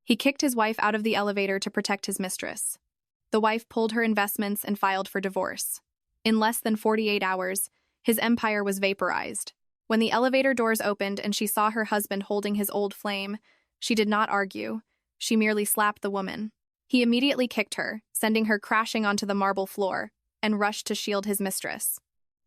He kicked his wife out of the elevator to protect his mistress. The wife pulled her investments and filed for divorce. In less than 48 hours, his empire was vaporized. When the elevator doors opened and she saw her husband holding his old flame, she did not argue. She merely slapped the woman. He immediately kicked her, sending her crashing onto the marble floor, and rushed to shield his mistress.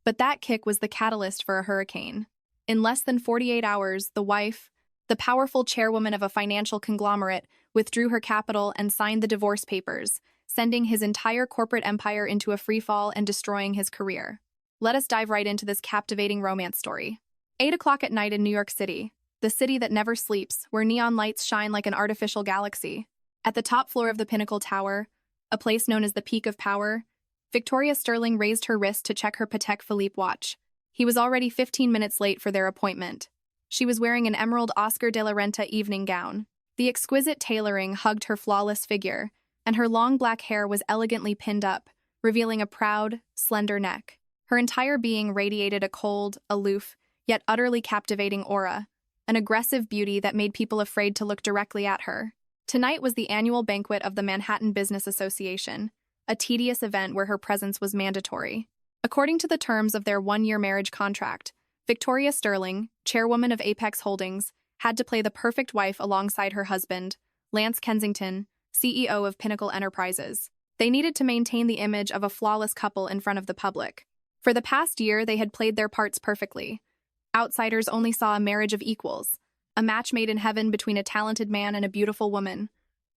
But that kick was the catalyst for a hurricane. In less than 48 hours, the wife, the powerful chairwoman of a financial conglomerate, withdrew her capital and signed the divorce papers, sending his entire corporate empire into a freefall and destroying his career. Let us dive right into this captivating romance story. 8 o'clock at night in New York City, the city that never sleeps, where neon lights shine like an artificial galaxy. At the top floor of the Pinnacle Tower, a place known as the Peak of Power, Victoria Sterling raised her wrist to check her Patek Philippe watch. He was already 15 minutes late for their appointment. She was wearing an emerald Oscar de la Renta evening gown. The exquisite tailoring hugged her flawless figure, and her long black hair was elegantly pinned up, revealing a proud, slender neck. Her entire being radiated a cold, aloof, yet utterly captivating aura, an aggressive beauty that made people afraid to look directly at her. Tonight was the annual banquet of the Manhattan Business Association, a tedious event where her presence was mandatory. According to the terms of their one-year marriage contract, Victoria Sterling, chairwoman of Apex Holdings, had to play the perfect wife alongside her husband, Lance Kensington, CEO of Pinnacle Enterprises. They needed to maintain the image of a flawless couple in front of the public. For the past year, they had played their parts perfectly. Outsiders only saw a marriage of equals, a match made in heaven between a talented man and a beautiful woman,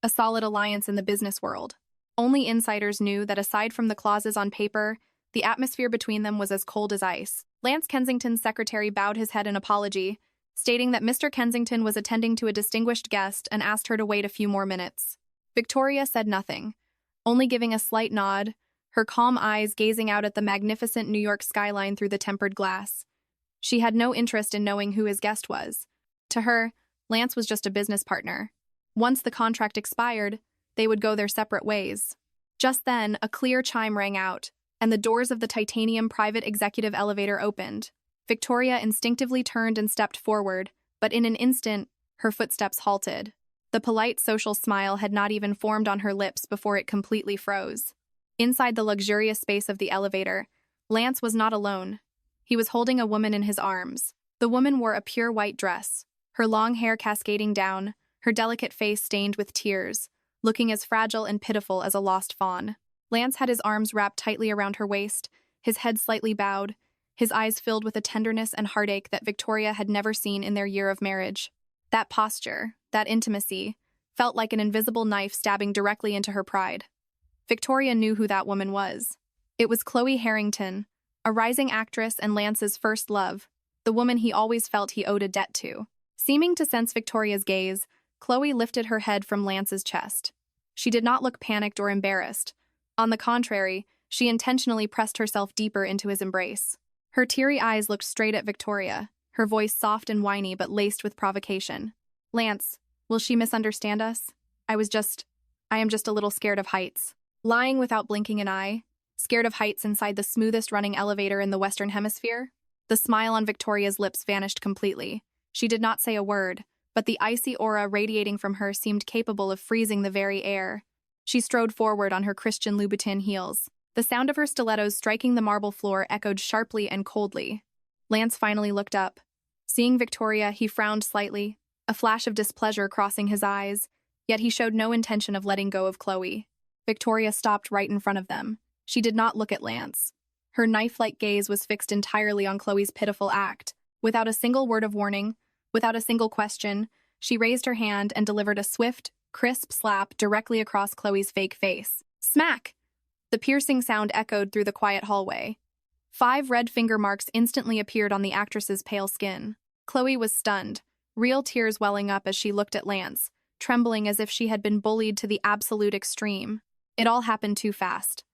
a solid alliance in the business world. Only insiders knew that aside from the clauses on paper, the atmosphere between them was as cold as ice. Lance Kensington's secretary bowed his head in apology, stating that Mr. Kensington was attending to a distinguished guest and asked her to wait a few more minutes. Victoria said nothing, only giving a slight nod, her calm eyes gazing out at the magnificent New York skyline through the tempered glass. She had no interest in knowing who his guest was. To her, Lance was just a business partner. Once the contract expired, they would go their separate ways. Just then, a clear chime rang out, and the doors of the titanium private executive elevator opened. Victoria instinctively turned and stepped forward, but in an instant, her footsteps halted. The polite social smile had not even formed on her lips before it completely froze. Inside the luxurious space of the elevator, Lance was not alone. He was holding a woman in his arms. The woman wore a pure white dress, her long hair cascading down, her delicate face stained with tears, looking as fragile and pitiful as a lost fawn. Lance had his arms wrapped tightly around her waist, his head slightly bowed, his eyes filled with a tenderness and heartache that Victoria had never seen in their year of marriage. That posture, that intimacy, felt like an invisible knife stabbing directly into her pride. Victoria knew who that woman was. It was Chloe Harrington, a rising actress and Lance's first love, the woman he always felt he owed a debt to. Seeming to sense Victoria's gaze, Chloe lifted her head from Lance's chest. She did not look panicked or embarrassed. On the contrary, she intentionally pressed herself deeper into his embrace. Her teary eyes looked straight at Victoria, her voice soft and whiny but laced with provocation. "Lance, will she misunderstand us? I am just a little scared of heights." Lying without blinking an eye, scared of heights inside the smoothest running elevator in the Western Hemisphere? The smile on Victoria's lips vanished completely. She did not say a word, but the icy aura radiating from her seemed capable of freezing the very air. She strode forward on her Christian Louboutin heels. The sound of her stilettos striking the marble floor echoed sharply and coldly. Lance finally looked up. Seeing Victoria, he frowned slightly, a flash of displeasure crossing his eyes, yet he showed no intention of letting go of Chloe. Victoria stopped right in front of them. She did not look at Lance. Her knife-like gaze was fixed entirely on Chloe's pitiful act. Without a single word of warning, without a single question, she raised her hand and delivered a swift, crisp slap directly across Chloe's fake face. Smack! The piercing sound echoed through the quiet hallway. 5 red finger marks instantly appeared on the actress's pale skin. Chloe was stunned, real tears welling up as she looked at Lance, trembling as if she had been bullied to the absolute extreme. It all happened too fast.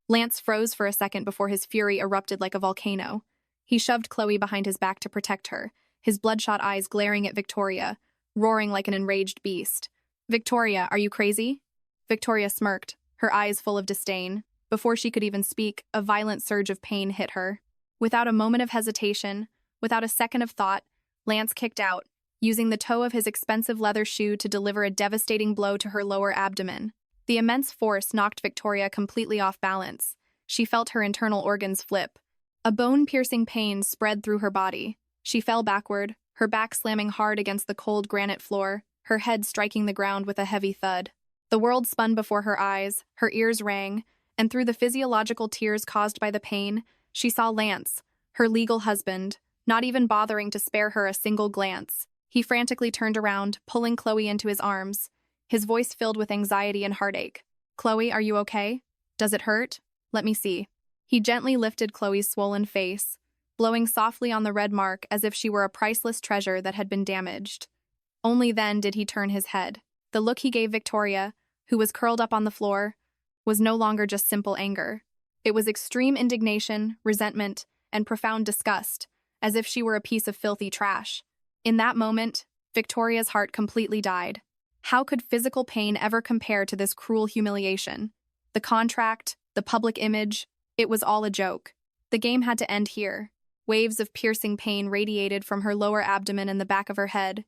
Lance froze for a second before his fury erupted like a volcano. He shoved Chloe behind his back to protect her, his bloodshot eyes glaring at Victoria, roaring like an enraged beast. "Victoria, are you crazy?" Victoria smirked, her eyes full of disdain. Before she could even speak, a violent surge of pain hit her. Without a moment of hesitation, without a second of thought, Lance kicked out, using the toe of his expensive leather shoe to deliver a devastating blow to her lower abdomen. The immense force knocked Victoria completely off balance. She felt her internal organs flip. A bone-piercing pain spread through her body. She fell backward, her back slamming hard against the cold granite floor, her head striking the ground with a heavy thud. The world spun before her eyes, her ears rang, and through the physiological tears caused by the pain, she saw Lance, her legal husband, not even bothering to spare her a single glance. He frantically turned around, pulling Chloe into his arms, his voice filled with anxiety and heartache. "Chloe, are you okay? Does it hurt? Let me see." He gently lifted Chloe's swollen face, blowing softly on the red mark as if she were a priceless treasure that had been damaged. Only then did he turn his head. The look he gave Victoria, who was curled up on the floor, was no longer just simple anger. It was extreme indignation, resentment, and profound disgust, as if she were a piece of filthy trash. In that moment, Victoria's heart completely died. How could physical pain ever compare to this cruel humiliation? The contract, the public image, it was all a joke. The game had to end here. Waves of piercing pain radiated from her lower abdomen and the back of her head,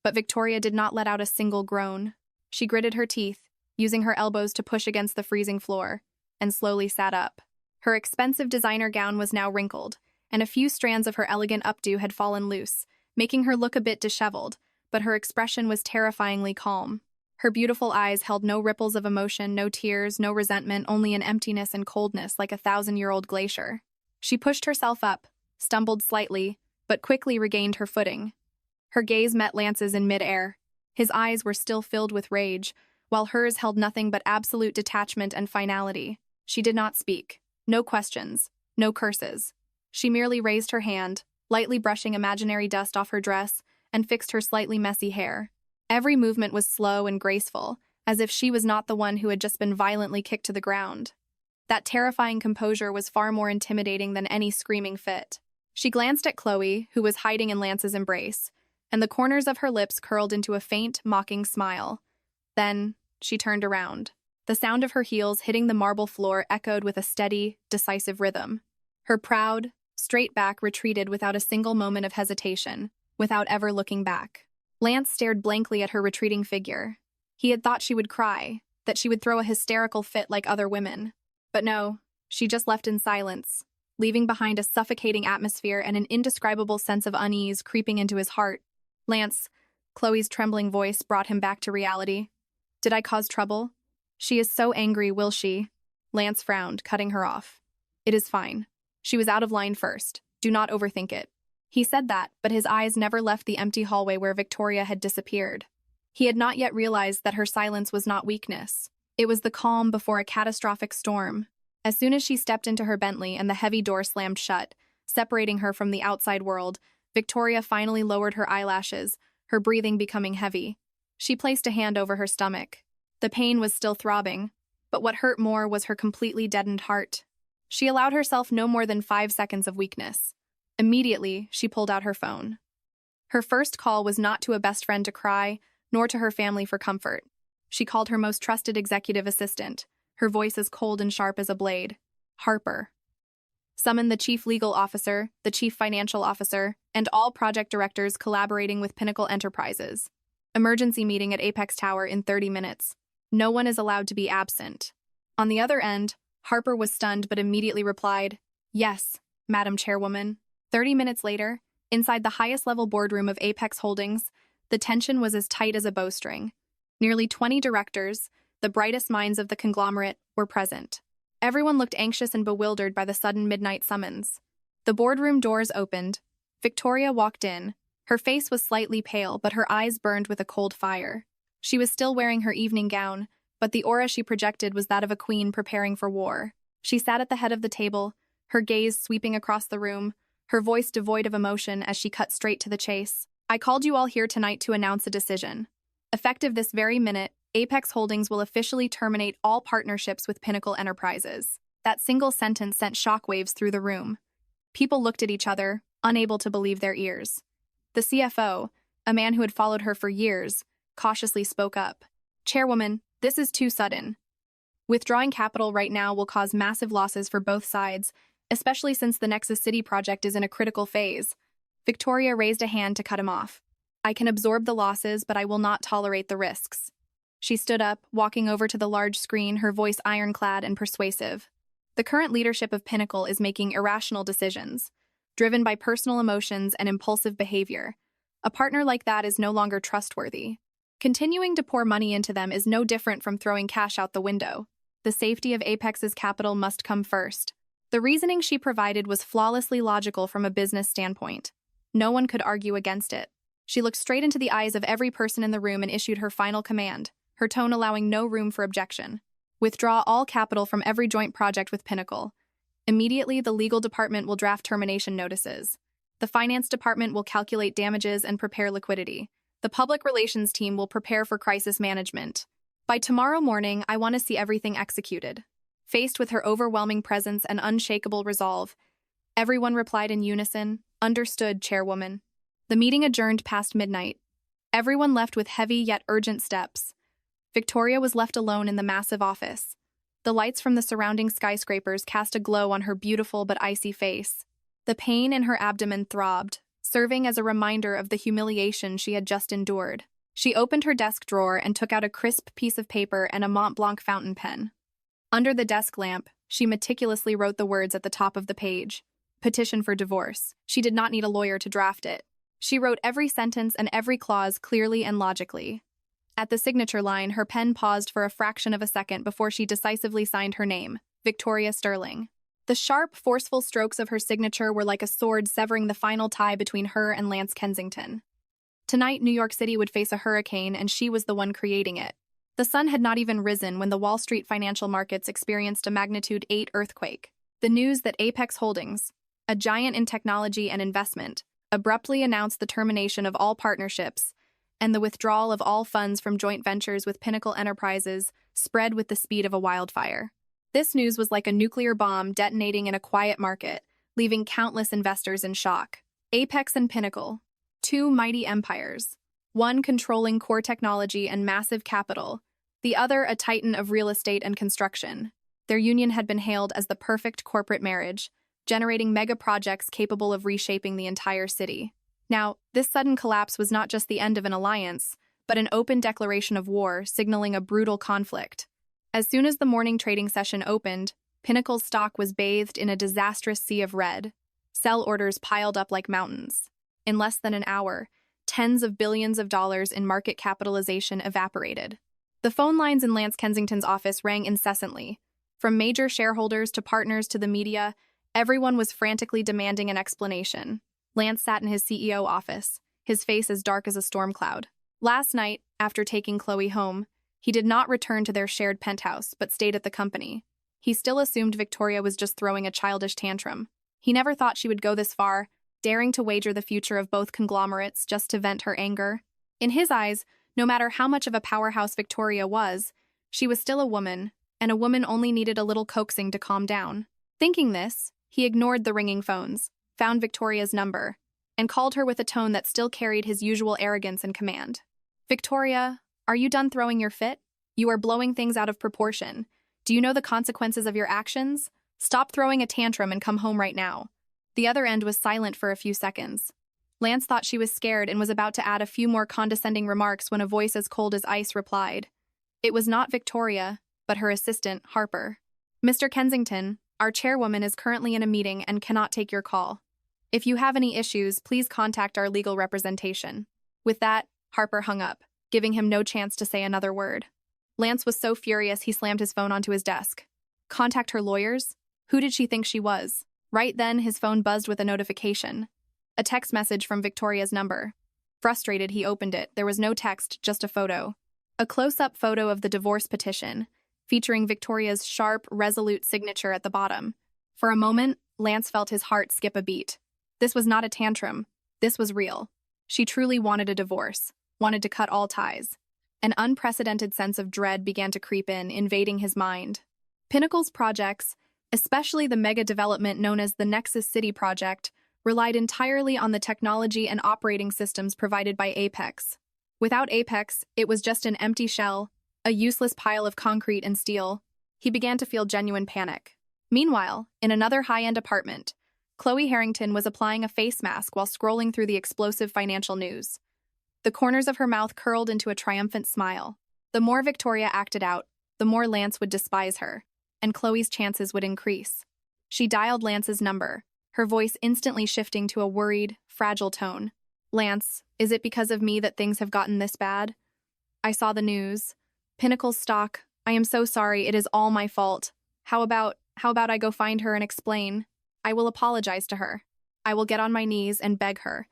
but Victoria did not let out a single groan. She gritted her teeth, using her elbows to push against the freezing floor, and slowly sat up. Her expensive designer gown was now wrinkled, and a few strands of her elegant updo had fallen loose, making her look a bit disheveled, but her expression was terrifyingly calm. Her beautiful eyes held no ripples of emotion, no tears, no resentment, only an emptiness and coldness like a 1,000-year-old glacier. She pushed herself up, stumbled slightly, but quickly regained her footing. Her gaze met Lance's in mid-air. His eyes were still filled with rage, while hers held nothing but absolute detachment and finality. She did not speak. No questions. No curses. She merely raised her hand, lightly brushing imaginary dust off her dress, and fixed her slightly messy hair. Every movement was slow and graceful, as if she was not the one who had just been violently kicked to the ground. That terrifying composure was far more intimidating than any screaming fit. She glanced at Chloe, who was hiding in Lance's embrace, and the corners of her lips curled into a faint, mocking smile. Then, she turned around. The sound of her heels hitting the marble floor echoed with a steady, decisive rhythm. Her proud, straight back retreated without a single moment of hesitation, without ever looking back. Lance stared blankly at her retreating figure. He had thought she would cry, that she would throw a hysterical fit like other women. But no, she just left in silence, leaving behind a suffocating atmosphere and an indescribable sense of unease creeping into his heart. "Lance," Chloe's trembling voice brought him back to reality. "Did I cause trouble? She is so angry, will she?" Lance frowned, cutting her off. "It is fine. She was out of line first. Do not overthink it." He said that, but his eyes never left the empty hallway where Victoria had disappeared. He had not yet realized that her silence was not weakness. It was the calm before a catastrophic storm. As soon as she stepped into her Bentley and the heavy door slammed shut, separating her from the outside world, Victoria finally lowered her eyelashes, her breathing becoming heavy. She placed a hand over her stomach. The pain was still throbbing, but what hurt more was her completely deadened heart. She allowed herself no more than 5 seconds of weakness. Immediately, she pulled out her phone. Her first call was not to a best friend to cry, nor to her family for comfort. She called her most trusted executive assistant, her voice as cold and sharp as a blade. Harper. Summon the chief legal officer, the chief financial officer, and all project directors collaborating with Pinnacle Enterprises. Emergency meeting at Apex Tower in 30 minutes. No one is allowed to be absent. On the other end, Harper was stunned but immediately replied, "Yes, Madam Chairwoman." 30 minutes later, inside the highest-level boardroom of Apex Holdings, the tension was as tight as a bowstring. Nearly 20 directors, the brightest minds of the conglomerate, were present. Everyone looked anxious and bewildered by the sudden midnight summons. The boardroom doors opened. Victoria walked in. Her face was slightly pale, but her eyes burned with a cold fire. She was still wearing her evening gown, but the aura she projected was that of a queen preparing for war. She sat at the head of the table, her gaze sweeping across the room, her voice devoid of emotion as she cut straight to the chase. "I called you all here tonight to announce a decision. Effective this very minute, Apex Holdings will officially terminate all partnerships with Pinnacle Enterprises." That single sentence sent shockwaves through the room. People looked at each other, unable to believe their ears. The CFO, a man who had followed her for years, cautiously spoke up. "Chairwoman, this is too sudden. Withdrawing capital right now will cause massive losses for both sides, especially since the Nexus City project is in a critical phase." Victoria raised a hand to cut him off. I can absorb the losses, but I will not tolerate the risks. She stood up, walking over to the large screen, her voice ironclad and persuasive. The current leadership of Pinnacle is making irrational decisions, driven by personal emotions and impulsive behavior. A partner like that is no longer trustworthy. Continuing to pour money into them is no different from throwing cash out the window. The safety of Apex's capital must come first. The reasoning she provided was flawlessly logical from a business standpoint. No one could argue against it. She looked straight into the eyes of every person in the room and issued her final command, her tone allowing no room for objection. Withdraw all capital from every joint project with Pinnacle. Immediately, the legal department will draft termination notices. The finance department will calculate damages and prepare liquidity. The public relations team will prepare for crisis management. By tomorrow morning, I want to see everything executed. Faced with her overwhelming presence and unshakable resolve, everyone replied in unison, "Understood, Chairwoman." The meeting adjourned past midnight. Everyone left with heavy yet urgent steps. Victoria was left alone in the massive office. The lights from the surrounding skyscrapers cast a glow on her beautiful but icy face. The pain in her abdomen throbbed, serving as a reminder of the humiliation she had just endured. She opened her desk drawer and took out a crisp piece of paper and a Mont Blanc fountain pen. Under the desk lamp, she meticulously wrote the words at the top of the page, "Petition for divorce." She did not need a lawyer to draft it. She wrote every sentence and every clause clearly and logically. At the signature line, her pen paused for a fraction of a second before she decisively signed her name, Victoria Sterling. The sharp, forceful strokes of her signature were like a sword severing the final tie between her and Lance Kensington. Tonight, New York City would face a hurricane, and she was the one creating it. The sun had not even risen when the Wall Street financial markets experienced a magnitude 8 earthquake. The news that Apex Holdings, a giant in technology and investment, abruptly announced the termination of all partnerships and the withdrawal of all funds from joint ventures with Pinnacle Enterprises spread with the speed of a wildfire. This news was like a nuclear bomb detonating in a quiet market, leaving countless investors in shock. Apex and Pinnacle, two mighty empires, one controlling core technology and massive capital, the other a titan of real estate and construction. Their union had been hailed as the perfect corporate marriage, generating mega projects capable of reshaping the entire city. Now, this sudden collapse was not just the end of an alliance, but an open declaration of war, signaling a brutal conflict. As soon as the morning trading session opened, Pinnacle's stock was bathed in a disastrous sea of red. Sell orders piled up like mountains. In less than an hour, tens of billions of dollars in market capitalization evaporated. The phone lines in Lance Kensington's office rang incessantly. From major shareholders to partners to the media, everyone was frantically demanding an explanation. Lance sat in his CEO office, his face as dark as a storm cloud. Last night, after taking Chloe home, he did not return to their shared penthouse, but stayed at the company. He still assumed Victoria was just throwing a childish tantrum. He never thought she would go this far, daring to wager the future of both conglomerates just to vent her anger. In his eyes, no matter how much of a powerhouse Victoria was, she was still a woman, and a woman only needed a little coaxing to calm down. Thinking this, he ignored the ringing phones, found Victoria's number, and called her with a tone that still carried his usual arrogance and command. "Victoria, are you done throwing your fit? You are blowing things out of proportion. Do you know the consequences of your actions? Stop throwing a tantrum and come home right now." The other end was silent for a few seconds. Lance thought she was scared and was about to add a few more condescending remarks when a voice as cold as ice replied. It was not Victoria, but her assistant, Harper. "Mr. Kensington, our chairwoman is currently in a meeting and cannot take your call. If you have any issues, please contact our legal representation." With that, Harper hung up, giving him no chance to say another word. Lance was so furious he slammed his phone onto his desk. Contact her lawyers? Who did she think she was? Right then, his phone buzzed with a notification. A text message from Victoria's number. Frustrated, he opened it. There was no text, just a photo. A close-up photo of the divorce petition, featuring Victoria's sharp, resolute signature at the bottom. For a moment, Lance felt his heart skip a beat. This was not a tantrum. This was real. She truly wanted a divorce, wanted to cut all ties. An unprecedented sense of dread began to creep in, invading his mind. Pinnacle's projects, especially the mega development known as the Nexus City project, relied entirely on the technology and operating systems provided by Apex. Without Apex, it was just an empty shell, a useless pile of concrete and steel. He began to feel genuine panic. Meanwhile, in another high-end apartment, Chloe Harrington was applying a face mask while scrolling through the explosive financial news. The corners of her mouth curled into a triumphant smile. The more Victoria acted out, the more Lance would despise her, and Chloe's chances would increase. She dialed Lance's number, her voice instantly shifting to a worried, fragile tone. "Lance, is it because of me that things have gotten this bad? I saw the news. Pinnacle's stock. I am so sorry, it is all my fault. How about I go find her and explain? I will apologize to her. I will get on my knees and beg her,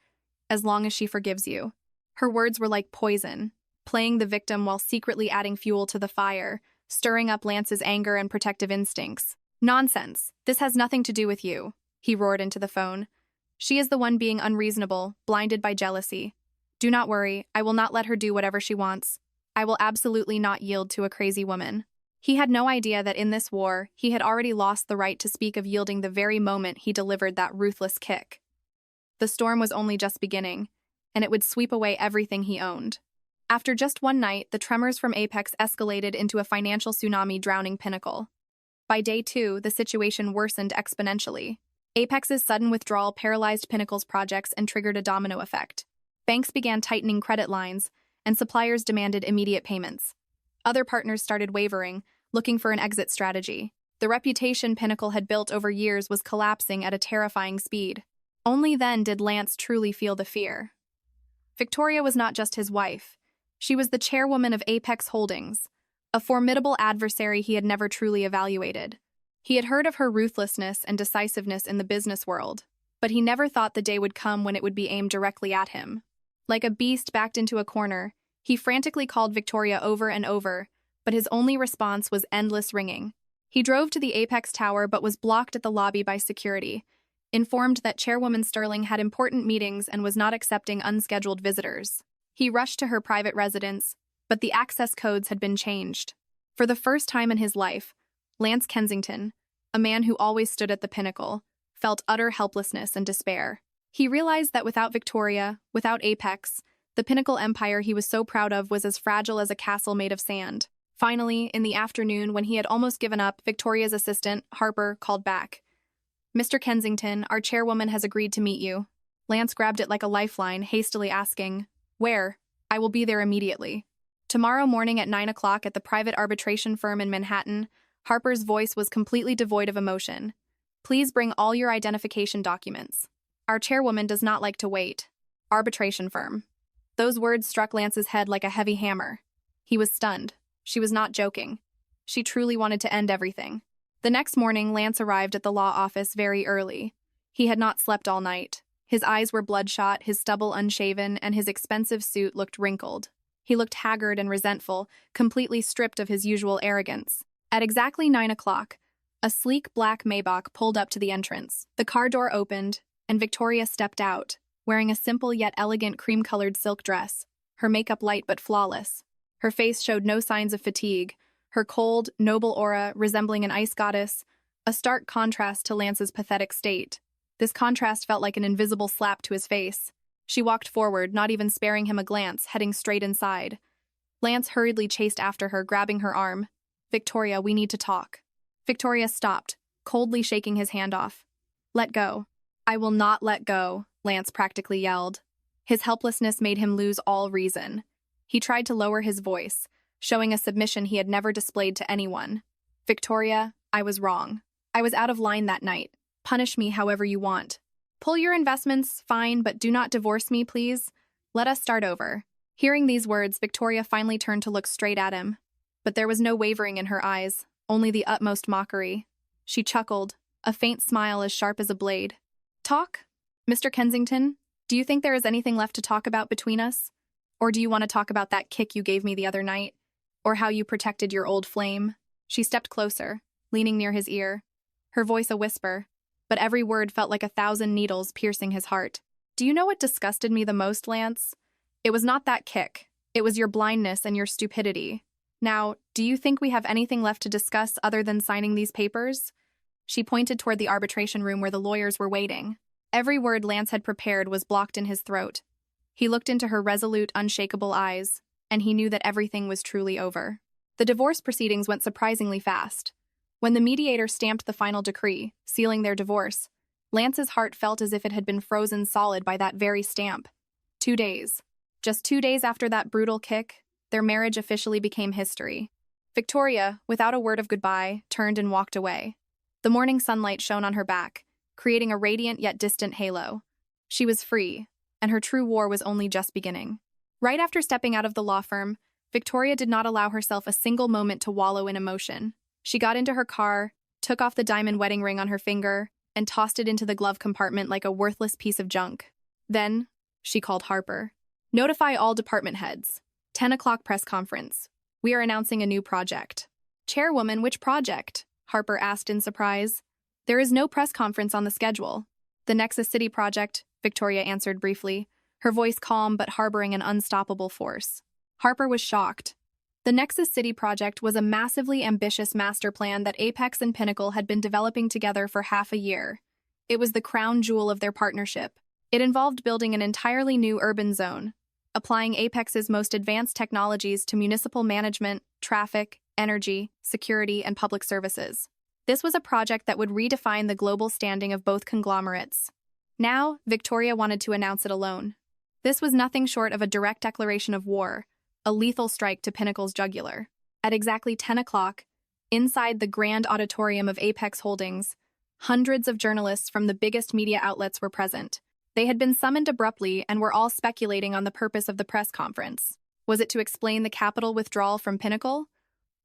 as long as she forgives you." Her words were like poison, playing the victim while secretly adding fuel to the fire, stirring up Lance's anger and protective instincts. "Nonsense. This has nothing to do with you," he roared into the phone. "She is the one being unreasonable, blinded by jealousy. Do not worry, I will not let her do whatever she wants. I will absolutely not yield to a crazy woman." He had no idea that in this war, he had already lost the right to speak of yielding the very moment he delivered that ruthless kick. The storm was only just beginning, and it would sweep away everything he owned. After just one night, the tremors from Apex escalated into a financial tsunami drowning Pinnacle. By day 2, the situation worsened exponentially. Apex's sudden withdrawal paralyzed Pinnacle's projects and triggered a domino effect. Banks began tightening credit lines, and suppliers demanded immediate payments. Other partners started wavering, looking for an exit strategy. The reputation Pinnacle had built over years was collapsing at a terrifying speed. Only then did Lance truly feel the fear. Victoria was not just his wife. She was the chairwoman of Apex Holdings, a formidable adversary he had never truly evaluated. He had heard of her ruthlessness and decisiveness in the business world, but he never thought the day would come when it would be aimed directly at him. Like a beast backed into a corner, he frantically called Victoria over and over, but his only response was endless ringing. He drove to the Apex Tower but was blocked at the lobby by security, informed that Chairwoman Sterling had important meetings and was not accepting unscheduled visitors. He rushed to her private residence, but the access codes had been changed. For the first time in his life, Lance Kensington, a man who always stood at the pinnacle, felt utter helplessness and despair. He realized that without Victoria, without Apex, the Pinnacle empire he was so proud of was as fragile as a castle made of sand. Finally, in the afternoon, when he had almost given up, Victoria's assistant, Harper, called back. "Mr. Kensington, our chairwoman has agreed to meet you." Lance grabbed it like a lifeline, hastily asking, "Where?" "I will be there immediately." Tomorrow morning at 9 o'clock at the private arbitration firm in Manhattan, Harper's voice was completely devoid of emotion. "Please bring all your identification documents. Our chairwoman does not like to wait." Arbitration firm. Those words struck Lance's head like a heavy hammer. He was stunned. She was not joking. She truly wanted to end everything. The next morning, Lance arrived at the law office very early. He had not slept all night. His eyes were bloodshot, his stubble unshaven, and his expensive suit looked wrinkled. He looked haggard and resentful, completely stripped of his usual arrogance. At exactly 9 o'clock, a sleek black Maybach pulled up to the entrance. The car door opened, and Victoria stepped out, wearing a simple yet elegant cream-colored silk dress, her makeup light but flawless. Her face showed no signs of fatigue, her cold, noble aura resembling an ice goddess, a stark contrast to Lance's pathetic state. This contrast felt like an invisible slap to his face. She walked forward, not even sparing him a glance, heading straight inside. Lance hurriedly chased after her, grabbing her arm. "Victoria, we need to talk." Victoria stopped, coldly shaking his hand off. "Let go." "I will not let go," Lance practically yelled. His helplessness made him lose all reason. He tried to lower his voice, showing a submission he had never displayed to anyone. "Victoria, I was wrong. I was out of line that night. Punish me however you want. Pull your investments, fine, but do not divorce me, please. Let us start over." Hearing these words, Victoria finally turned to look straight at him. But there was no wavering in her eyes, only the utmost mockery. She chuckled, a faint smile as sharp as a blade. "Talk? Mr. Kensington, do you think there is anything left to talk about between us? Or do you want to talk about that kick you gave me the other night? Or how you protected your old flame?" She stepped closer, leaning near his ear, her voice a whisper, but every word felt like 1,000 needles piercing his heart. "Do you know what disgusted me the most, Lance? It was not that kick. It was your blindness and your stupidity. Now, do you think we have anything left to discuss other than signing these papers?" She pointed toward the arbitration room where the lawyers were waiting. Every word Lance had prepared was blocked in his throat. He looked into her resolute, unshakable eyes, and he knew that everything was truly over. The divorce proceedings went surprisingly fast. When the mediator stamped the final decree, sealing their divorce, Lance's heart felt as if it had been frozen solid by that very stamp. 2 days. Just 2 days after that brutal kick, their marriage officially became history. Victoria, without a word of goodbye, turned and walked away. The morning sunlight shone on her back, creating a radiant yet distant halo. She was free, and her true war was only just beginning. Right after stepping out of the law firm, Victoria did not allow herself a single moment to wallow in emotion. She got into her car, took off the diamond wedding ring on her finger, and tossed it into the glove compartment like a worthless piece of junk. Then, she called Harper. Notify all department heads. 10 o'clock press conference. We are announcing a new project. Chairwoman, which project? Harper asked in surprise. There is no press conference on the schedule. The Nexus City project, Victoria answered briefly, her voice calm but harboring an unstoppable force. Harper was shocked. The Nexus City project was a massively ambitious master plan that Apex and Pinnacle had been developing together for half a year. It was the crown jewel of their partnership. It involved building an entirely new urban zone, applying Apex's most advanced technologies to municipal management, traffic, energy, security, and public services. This was a project that would redefine the global standing of both conglomerates. Now, Victoria wanted to announce it alone. This was nothing short of a direct declaration of war, a lethal strike to Pinnacle's jugular. At exactly 10 o'clock, inside the grand auditorium of Apex Holdings, hundreds of journalists from the biggest media outlets were present. They had been summoned abruptly and were all speculating on the purpose of the press conference. Was it to explain the capital withdrawal from Pinnacle?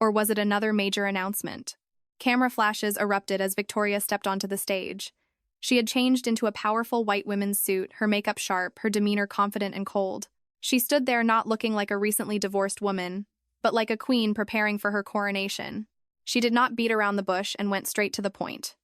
Or was it another major announcement? Camera flashes erupted as Victoria stepped onto the stage. She had changed into a powerful white women's suit, her makeup sharp, her demeanor confident and cold. She stood there not looking like a recently divorced woman, but like a queen preparing for her coronation. She did not beat around the bush and went straight to the point.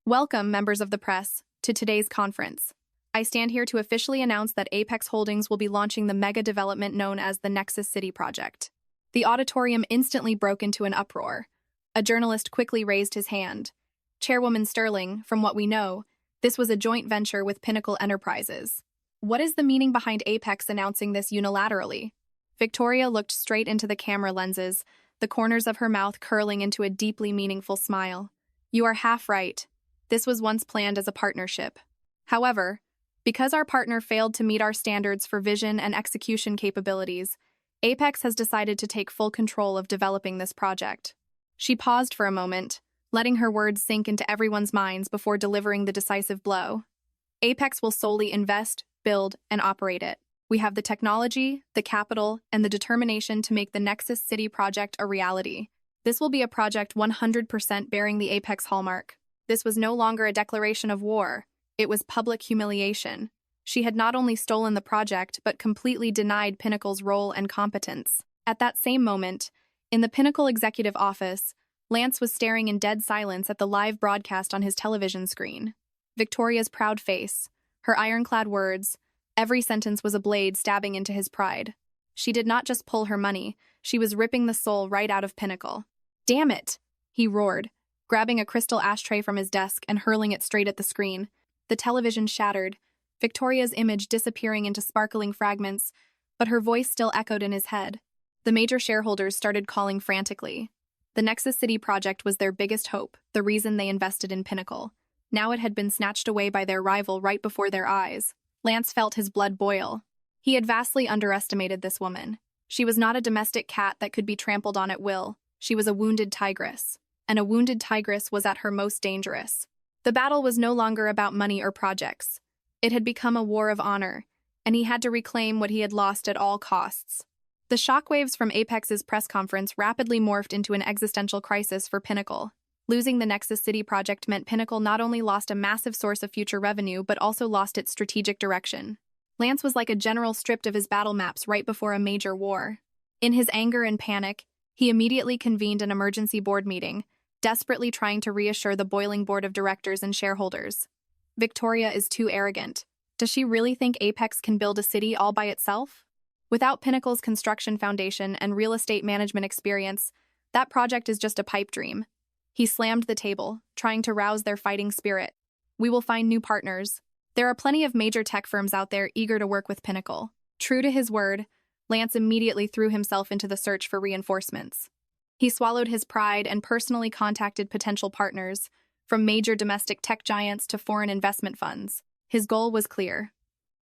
Welcome, members of the press, to today's conference. I stand here to officially announce that Apex Holdings will be launching the mega development known as the Nexus City project. The auditorium instantly broke into an uproar. A journalist quickly raised his hand. Chairwoman Sterling, from what we know, this was a joint venture with Pinnacle Enterprises. What is the meaning behind Apex announcing this unilaterally? Victoria looked straight into the camera lenses, the corners of her mouth curling into a deeply meaningful smile. You are half right. This was once planned as a partnership. However, because our partner failed to meet our standards for vision and execution capabilities, Apex has decided to take full control of developing this project. She paused for a moment, letting her words sink into everyone's minds before delivering the decisive blow. Apex will solely invest, build, and operate it. We have the technology, the capital, and the determination to make the Nexus City project a reality. This will be a project 100% bearing the Apex hallmark. This was no longer a declaration of war. It was public humiliation. She had not only stolen the project, but completely denied Pinnacle's role and competence. At that same moment, in the Pinnacle executive office, Lance was staring in dead silence at the live broadcast on his television screen. Victoria's proud face, her ironclad words, every sentence was a blade stabbing into his pride. She did not just pull her money, she was ripping the soul right out of Pinnacle. Damn it! He roared, grabbing a crystal ashtray from his desk and hurling it straight at the screen. The television shattered, Victoria's image disappearing into sparkling fragments, but her voice still echoed in his head. The major shareholders started calling frantically. The Nexus City project was their biggest hope, the reason they invested in Pinnacle. Now it had been snatched away by their rival right before their eyes. Lance felt his blood boil. He had vastly underestimated this woman. She was not a domestic cat that could be trampled on at will. She was a wounded tigress. And a wounded tigress was at her most dangerous. The battle was no longer about money or projects. It had become a war of honor, and he had to reclaim what he had lost at all costs. The shockwaves from Apex's press conference rapidly morphed into an existential crisis for Pinnacle. Losing the Nexus City project meant Pinnacle not only lost a massive source of future revenue, but also lost its strategic direction. Lance was like a general stripped of his battle maps right before a major war. In his anger and panic, he immediately convened an emergency board meeting, desperately trying to reassure the boiling board of directors and shareholders. Victoria is too arrogant. Does she really think Apex can build a city all by itself? Without Pinnacle's construction foundation and real estate management experience, that project is just a pipe dream. He slammed the table, trying to rouse their fighting spirit. We will find new partners. There are plenty of major tech firms out there eager to work with Pinnacle. True to his word, Lance immediately threw himself into the search for reinforcements. He swallowed his pride and personally contacted potential partners, from major domestic tech giants to foreign investment funds. His goal was clear: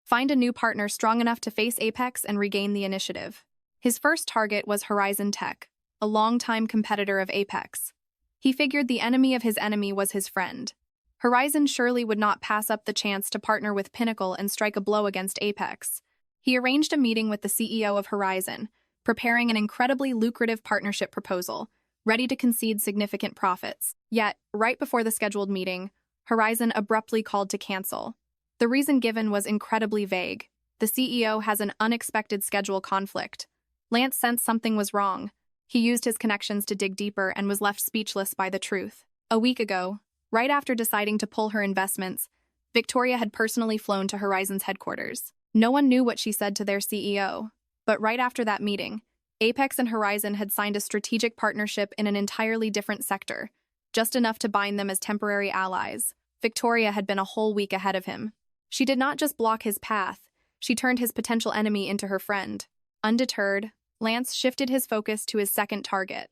Find a new partner strong enough to face Apex and regain the initiative. His first target was Horizon Tech, a longtime competitor of Apex. He figured the enemy of his enemy was his friend. Horizon surely would not pass up the chance to partner with Pinnacle and strike a blow against Apex. He arranged a meeting with the CEO of Horizon, preparing an incredibly lucrative partnership proposal, ready to concede significant profits. Yet, right before the scheduled meeting, Horizon abruptly called to cancel. The reason given was incredibly vague. The CEO has an unexpected schedule conflict. Lance sensed something was wrong. He used his connections to dig deeper and was left speechless by the truth. A week ago, right after deciding to pull her investments, Victoria had personally flown to Horizon's headquarters. No one knew what she said to their CEO, but right after that meeting, Apex and Horizon had signed a strategic partnership in an entirely different sector, just enough to bind them as temporary allies. Victoria had been a whole week ahead of him. She did not just block his path, she turned his potential enemy into her friend. Undeterred, Lance shifted his focus to his second target,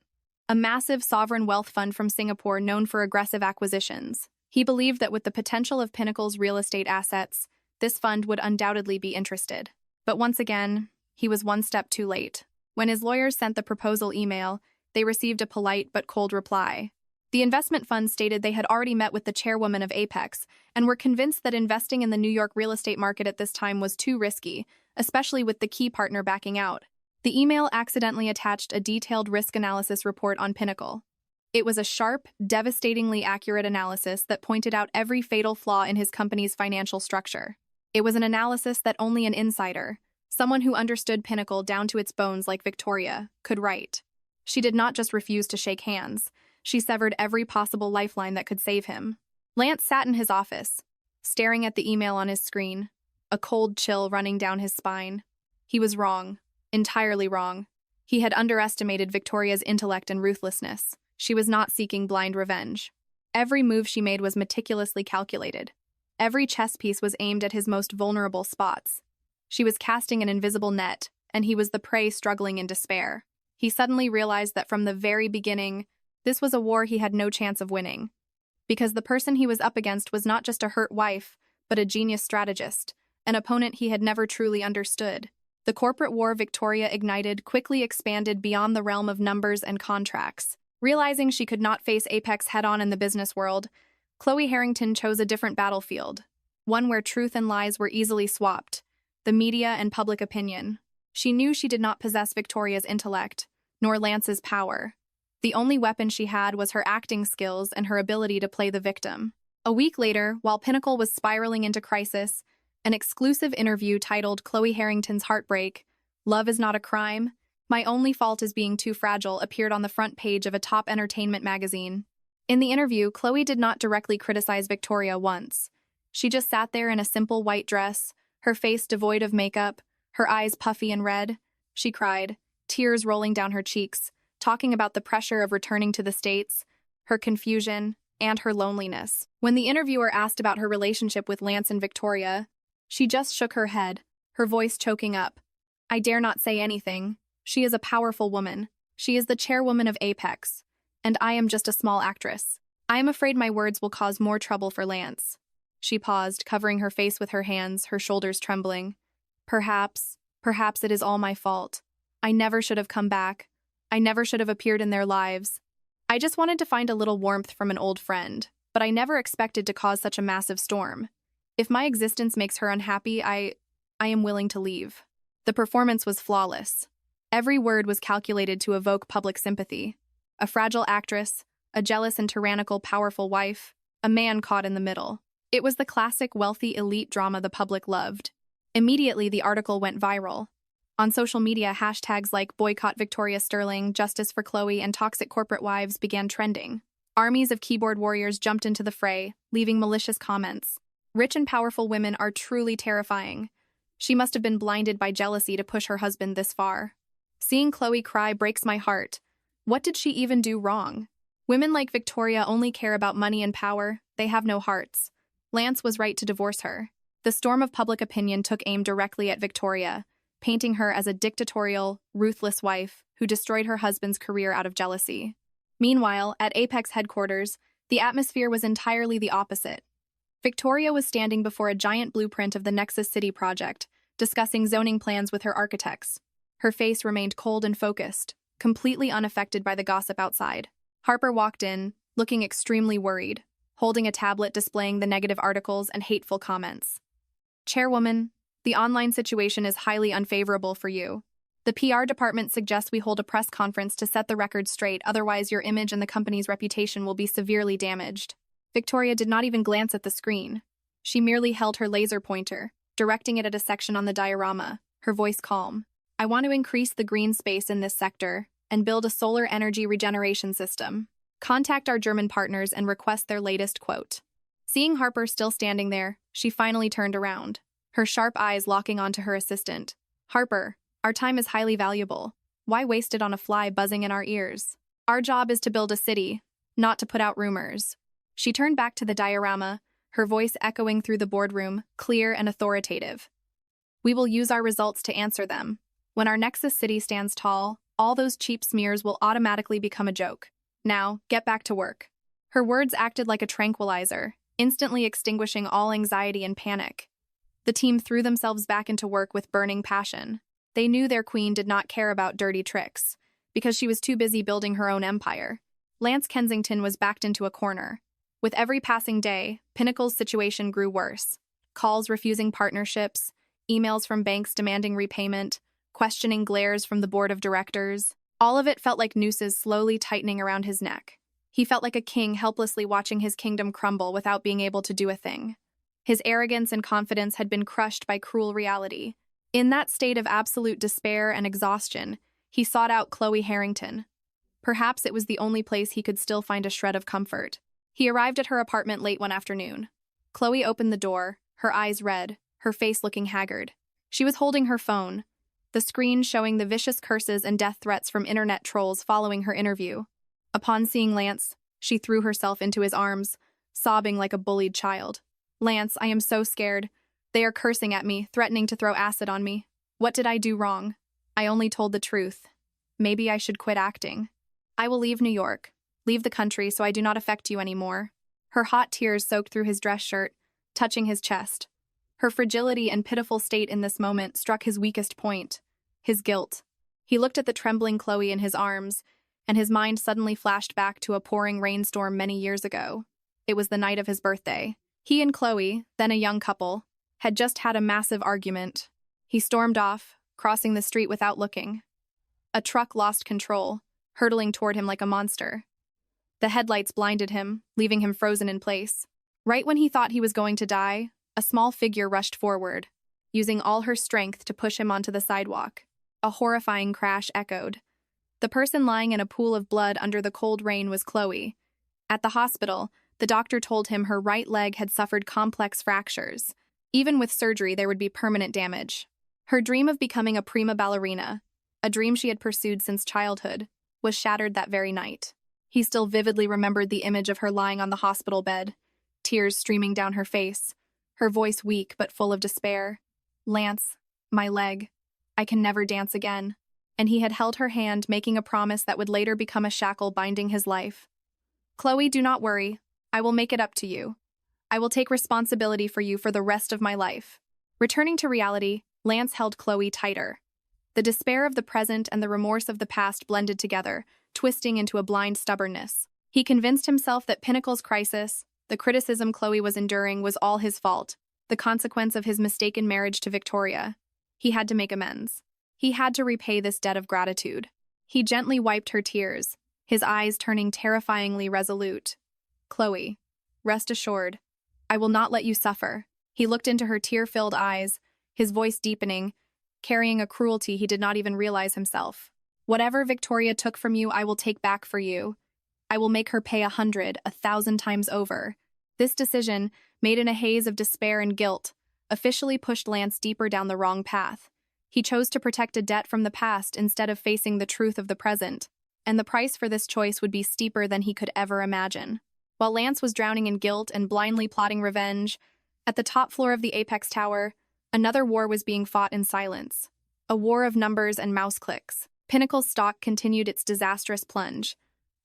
a massive sovereign wealth fund from Singapore known for aggressive acquisitions. He believed that with the potential of Pinnacle's real estate assets, this fund would undoubtedly be interested. But once again, he was one step too late. When his lawyers sent the proposal email, they received a polite but cold reply. The investment fund stated they had already met with the chairwoman of Apex and were convinced that investing in the New York real estate market at this time was too risky, especially with the key partner backing out. The email accidentally attached a detailed risk analysis report on Pinnacle. It was a sharp, devastatingly accurate analysis that pointed out every fatal flaw in his company's financial structure. It was an analysis that only an insider, someone who understood Pinnacle down to its bones like Victoria, could write. She did not just refuse to shake hands. She severed every possible lifeline that could save him. Lance sat in his office, staring at the email on his screen, a cold chill running down his spine. He was wrong. Entirely wrong. He had underestimated Victoria's intellect and ruthlessness. She was not seeking blind revenge. Every move she made was meticulously calculated. Every chess piece was aimed at his most vulnerable spots. She was casting an invisible net, and he was the prey struggling in despair. He suddenly realized that from the very beginning, this was a war he had no chance of winning. Because the person he was up against was not just a hurt wife, but a genius strategist, an opponent he had never truly understood. The corporate war Victoria ignited quickly expanded beyond the realm of numbers and contracts. Realizing she could not face Apex head-on in the business world, Chloe Harrington chose a different battlefield, one where truth and lies were easily swapped, the media and public opinion. She knew she did not possess Victoria's intellect, nor Lance's power. The only weapon she had was her acting skills and her ability to play the victim. A week later, while Pinnacle was spiraling into crisis, an exclusive interview titled Chloe Harrington's Heartbreak, Love is Not a Crime, My Only Fault is Being Too Fragile appeared on the front page of a top entertainment magazine. In the interview, Chloe did not directly criticize Victoria once. She just sat there in a simple white dress, her face devoid of makeup, her eyes puffy and red. She cried, tears rolling down her cheeks, talking about the pressure of returning to the States, her confusion, and her loneliness. When the interviewer asked about her relationship with Lance and Victoria, she just shook her head, her voice choking up. I dare not say anything. She is a powerful woman. She is the chairwoman of Apex. And I am just a small actress. I am afraid my words will cause more trouble for Lance. She paused, covering her face with her hands, her shoulders trembling. Perhaps it is all my fault. I never should have come back. I never should have appeared in their lives. I just wanted to find a little warmth from an old friend, but I never expected to cause such a massive storm. If my existence makes her unhappy, I am willing to leave. The performance was flawless. Every word was calculated to evoke public sympathy. A fragile actress, a jealous and tyrannical powerful wife, a man caught in the middle. It was the classic wealthy elite drama the public loved. Immediately, the article went viral. On social media, hashtags like Boycott Victoria Sterling, Justice for Chloe, and Toxic Corporate Wives began trending. Armies of keyboard warriors jumped into the fray, leaving malicious comments. Rich and powerful women are truly terrifying. She must have been blinded by jealousy to push her husband this far. Seeing Chloe cry breaks my heart. What did she even do wrong? Women like Victoria only care about money and power. They have no hearts. Lance was right to divorce her. The storm of public opinion took aim directly at Victoria, painting her as a dictatorial, ruthless wife who destroyed her husband's career out of jealousy. Meanwhile, at Apex headquarters, the atmosphere was entirely the opposite. Victoria was standing before a giant blueprint of the Nexus City project, discussing zoning plans with her architects. Her face remained cold and focused, completely unaffected by the gossip outside. Harper walked in, looking extremely worried, holding a tablet displaying the negative articles and hateful comments. Chairwoman, the online situation is highly unfavorable for you. The PR department suggests we hold a press conference to set the record straight, otherwise your image and the company's reputation will be severely damaged. Victoria did not even glance at the screen. She merely held her laser pointer, directing it at a section on the diorama, her voice calm. I want to increase the green space in this sector and build a solar energy regeneration system. Contact our German partners and request their latest quote. Seeing Harper still standing there, she finally turned around, her sharp eyes locking onto her assistant. Harper, our time is highly valuable. Why waste it on a fly buzzing in our ears? Our job is to build a city, not to put out rumors. She turned back to the diorama, her voice echoing through the boardroom, clear and authoritative. We will use our results to answer them. When our Nexus City stands tall, all those cheap smears will automatically become a joke. Now, get back to work. Her words acted like a tranquilizer, instantly extinguishing all anxiety and panic. The team threw themselves back into work with burning passion. They knew their queen did not care about dirty tricks, because she was too busy building her own empire. Lance Kensington was backed into a corner. With every passing day, Pinnacle's situation grew worse. Calls refusing partnerships, emails from banks demanding repayment, questioning glares from the board of directors. All of it felt like nooses slowly tightening around his neck. He felt like a king helplessly watching his kingdom crumble without being able to do a thing. His arrogance and confidence had been crushed by cruel reality. In that state of absolute despair and exhaustion, he sought out Chloe Harrington. Perhaps it was the only place he could still find a shred of comfort. He arrived at her apartment late one afternoon. Chloe opened the door, her eyes red, her face looking haggard. She was holding her phone, the screen showing the vicious curses and death threats from internet trolls following her interview. Upon seeing Lance, she threw herself into his arms, sobbing like a bullied child. Lance, I am so scared. They are cursing at me, threatening to throw acid on me. What did I do wrong? I only told the truth. Maybe I should quit acting. I will leave New York. Leave the country so I do not affect you anymore. Her hot tears soaked through his dress shirt, touching his chest. Her fragility and pitiful state in this moment struck his weakest point, his guilt. He looked at the trembling Chloe in his arms, and his mind suddenly flashed back to a pouring rainstorm many years ago. It was the night of his birthday. He and Chloe, then a young couple, had just had a massive argument. He stormed off, crossing the street without looking. A truck lost control, hurtling toward him like a monster. The headlights blinded him, leaving him frozen in place. Right when he thought he was going to die, a small figure rushed forward, using all her strength to push him onto the sidewalk. A horrifying crash echoed. The person lying in a pool of blood under the cold rain was Chloe. At the hospital, the doctor told him her right leg had suffered complex fractures. Even with surgery, there would be permanent damage. Her dream of becoming a prima ballerina, a dream she had pursued since childhood, was shattered that very night. He still vividly remembered the image of her lying on the hospital bed, tears streaming down her face, her voice weak but full of despair. Lance, my leg. I can never dance again. And he had held her hand, making a promise that would later become a shackle binding his life. Chloe, do not worry. I will make it up to you. I will take responsibility for you for the rest of my life. Returning to reality, Lance held Chloe tighter. The despair of the present and the remorse of the past blended together, twisting into a blind stubbornness. He convinced himself that Pinnacle's crisis, the criticism Chloe was enduring, was all his fault, the consequence of his mistaken marriage to Victoria. He had to make amends. He had to repay this debt of gratitude. He gently wiped her tears, his eyes turning terrifyingly resolute. Chloe, rest assured, I will not let you suffer. He looked into her tear-filled eyes, his voice deepening, carrying a cruelty he did not even realize himself. Whatever Victoria took from you, I will take back for you. I will make her pay 100, 1,000 times over. This decision, made in a haze of despair and guilt, officially pushed Lance deeper down the wrong path. He chose to protect a debt from the past instead of facing the truth of the present, and the price for this choice would be steeper than he could ever imagine. While Lance was drowning in guilt and blindly plotting revenge, at the top floor of the Apex Tower, another war was being fought in silence. A war of numbers and mouse clicks. Pinnacle's stock continued its disastrous plunge.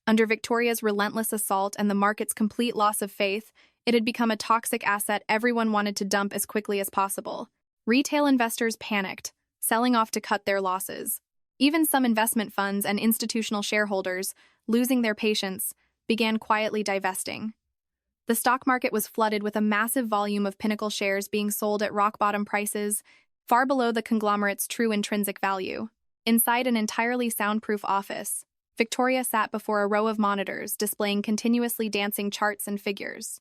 Under Victoria's relentless assault and the market's complete loss of faith, It had become a toxic asset everyone wanted to dump as quickly as possible. Retail investors panicked, selling off to cut their losses. Even some investment funds and institutional shareholders, losing their patience, began quietly divesting. The stock market was flooded with a massive volume of Pinnacle shares being sold at rock-bottom prices, far below the conglomerate's true intrinsic value. Inside an entirely soundproof office, Victoria sat before a row of monitors displaying continuously dancing charts and figures.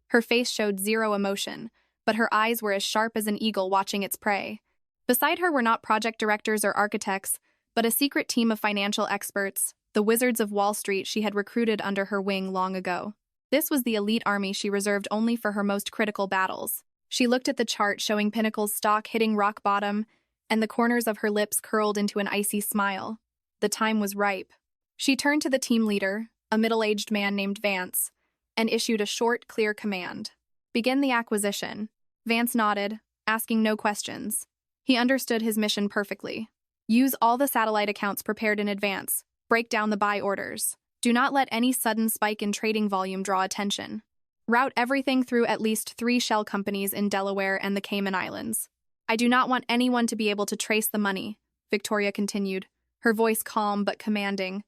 Her face showed zero emotion, but her eyes were as sharp as an eagle watching its prey. Beside her were not project directors or architects, but a secret team of financial experts, the wizards of Wall Street she had recruited under her wing long ago. This was the elite army she reserved only for her most critical battles. She looked at the chart showing Pinnacle's stock hitting rock bottom, and the corners of her lips curled into an icy smile. The time was ripe. She turned to the team leader, a middle-aged man named Vance, and issued a short, clear command. Begin the acquisition. Vance nodded, asking no questions. He understood his mission perfectly. Use all the satellite accounts prepared in advance. Break down the buy orders. Do not let any sudden spike in trading volume draw attention. Route everything through at least 3 shell companies in Delaware and the Cayman Islands. I do not want anyone to be able to trace the money, Victoria continued, her voice calm but commanding.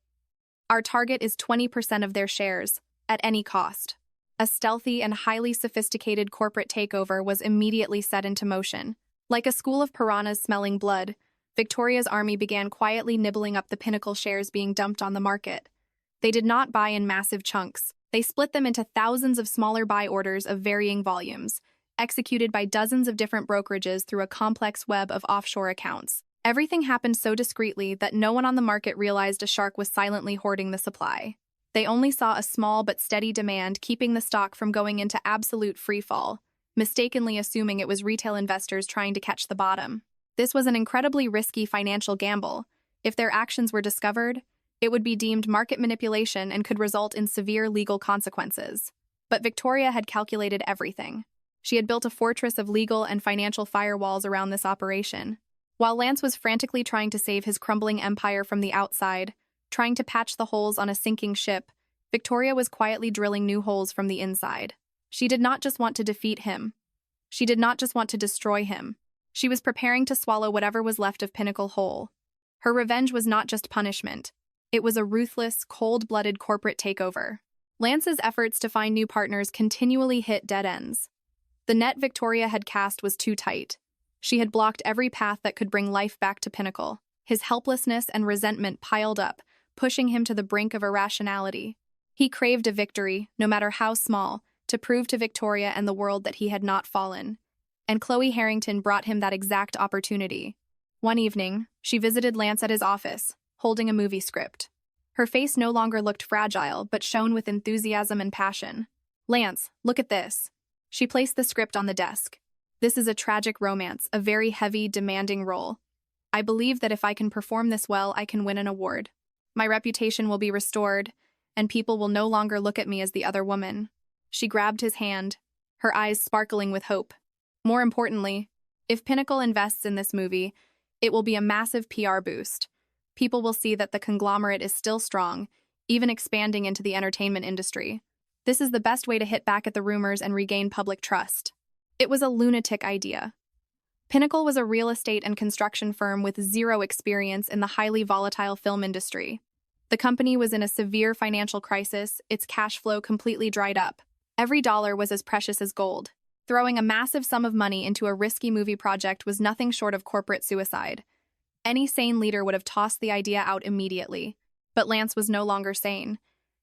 Our target is 20% of their shares, at any cost. A stealthy and highly sophisticated corporate takeover was immediately set into motion. Like a school of piranhas smelling blood, Victoria's army began quietly nibbling up the Pinnacle shares being dumped on the market. They did not buy in massive chunks. They split them into thousands of smaller buy orders of varying volumes, executed by dozens of different brokerages through a complex web of offshore accounts. Everything happened so discreetly that no one on the market realized a shark was silently hoarding the supply. They only saw a small but steady demand keeping the stock from going into absolute freefall, mistakenly assuming it was retail investors trying to catch the bottom. This was an incredibly risky financial gamble. If their actions were discovered, it would be deemed market manipulation and could result in severe legal consequences. But Victoria had calculated everything. She had built a fortress of legal and financial firewalls around this operation. While Lance was frantically trying to save his crumbling empire from the outside, trying to patch the holes on a sinking ship, Victoria was quietly drilling new holes from the inside. She did not just want to defeat him. She did not just want to destroy him. She was preparing to swallow whatever was left of Pinnacle whole. Her revenge was not just punishment. It was a ruthless, cold-blooded corporate takeover. Lance's efforts to find new partners continually hit dead ends. The net Victoria had cast was too tight. She had blocked every path that could bring life back to Pinnacle. His helplessness and resentment piled up, pushing him to the brink of irrationality. He craved a victory, no matter how small, to prove to Victoria and the world that he had not fallen. And Chloe Harrington brought him that exact opportunity. One evening, she visited Lance at his office, holding a movie script. Her face no longer looked fragile, but shone with enthusiasm and passion. Lance, look at this. She placed the script on the desk. This is a tragic romance, a very heavy, demanding role. I believe that if I can perform this well, I can win an award. My reputation will be restored, and people will no longer look at me as the other woman. She grabbed his hand, her eyes sparkling with hope. More importantly, if Pinnacle invests in this movie, it will be a massive PR boost. People will see that the conglomerate is still strong, even expanding into the entertainment industry. This is the best way to hit back at the rumors and regain public trust. It was a lunatic idea. Pinnacle was a real estate and construction firm with zero experience in the highly volatile film industry. The company was in a severe financial crisis, its cash flow completely dried up. Every dollar was as precious as gold. Throwing a massive sum of money into a risky movie project was nothing short of corporate suicide. Any sane leader would have tossed the idea out immediately. But Lance was no longer sane.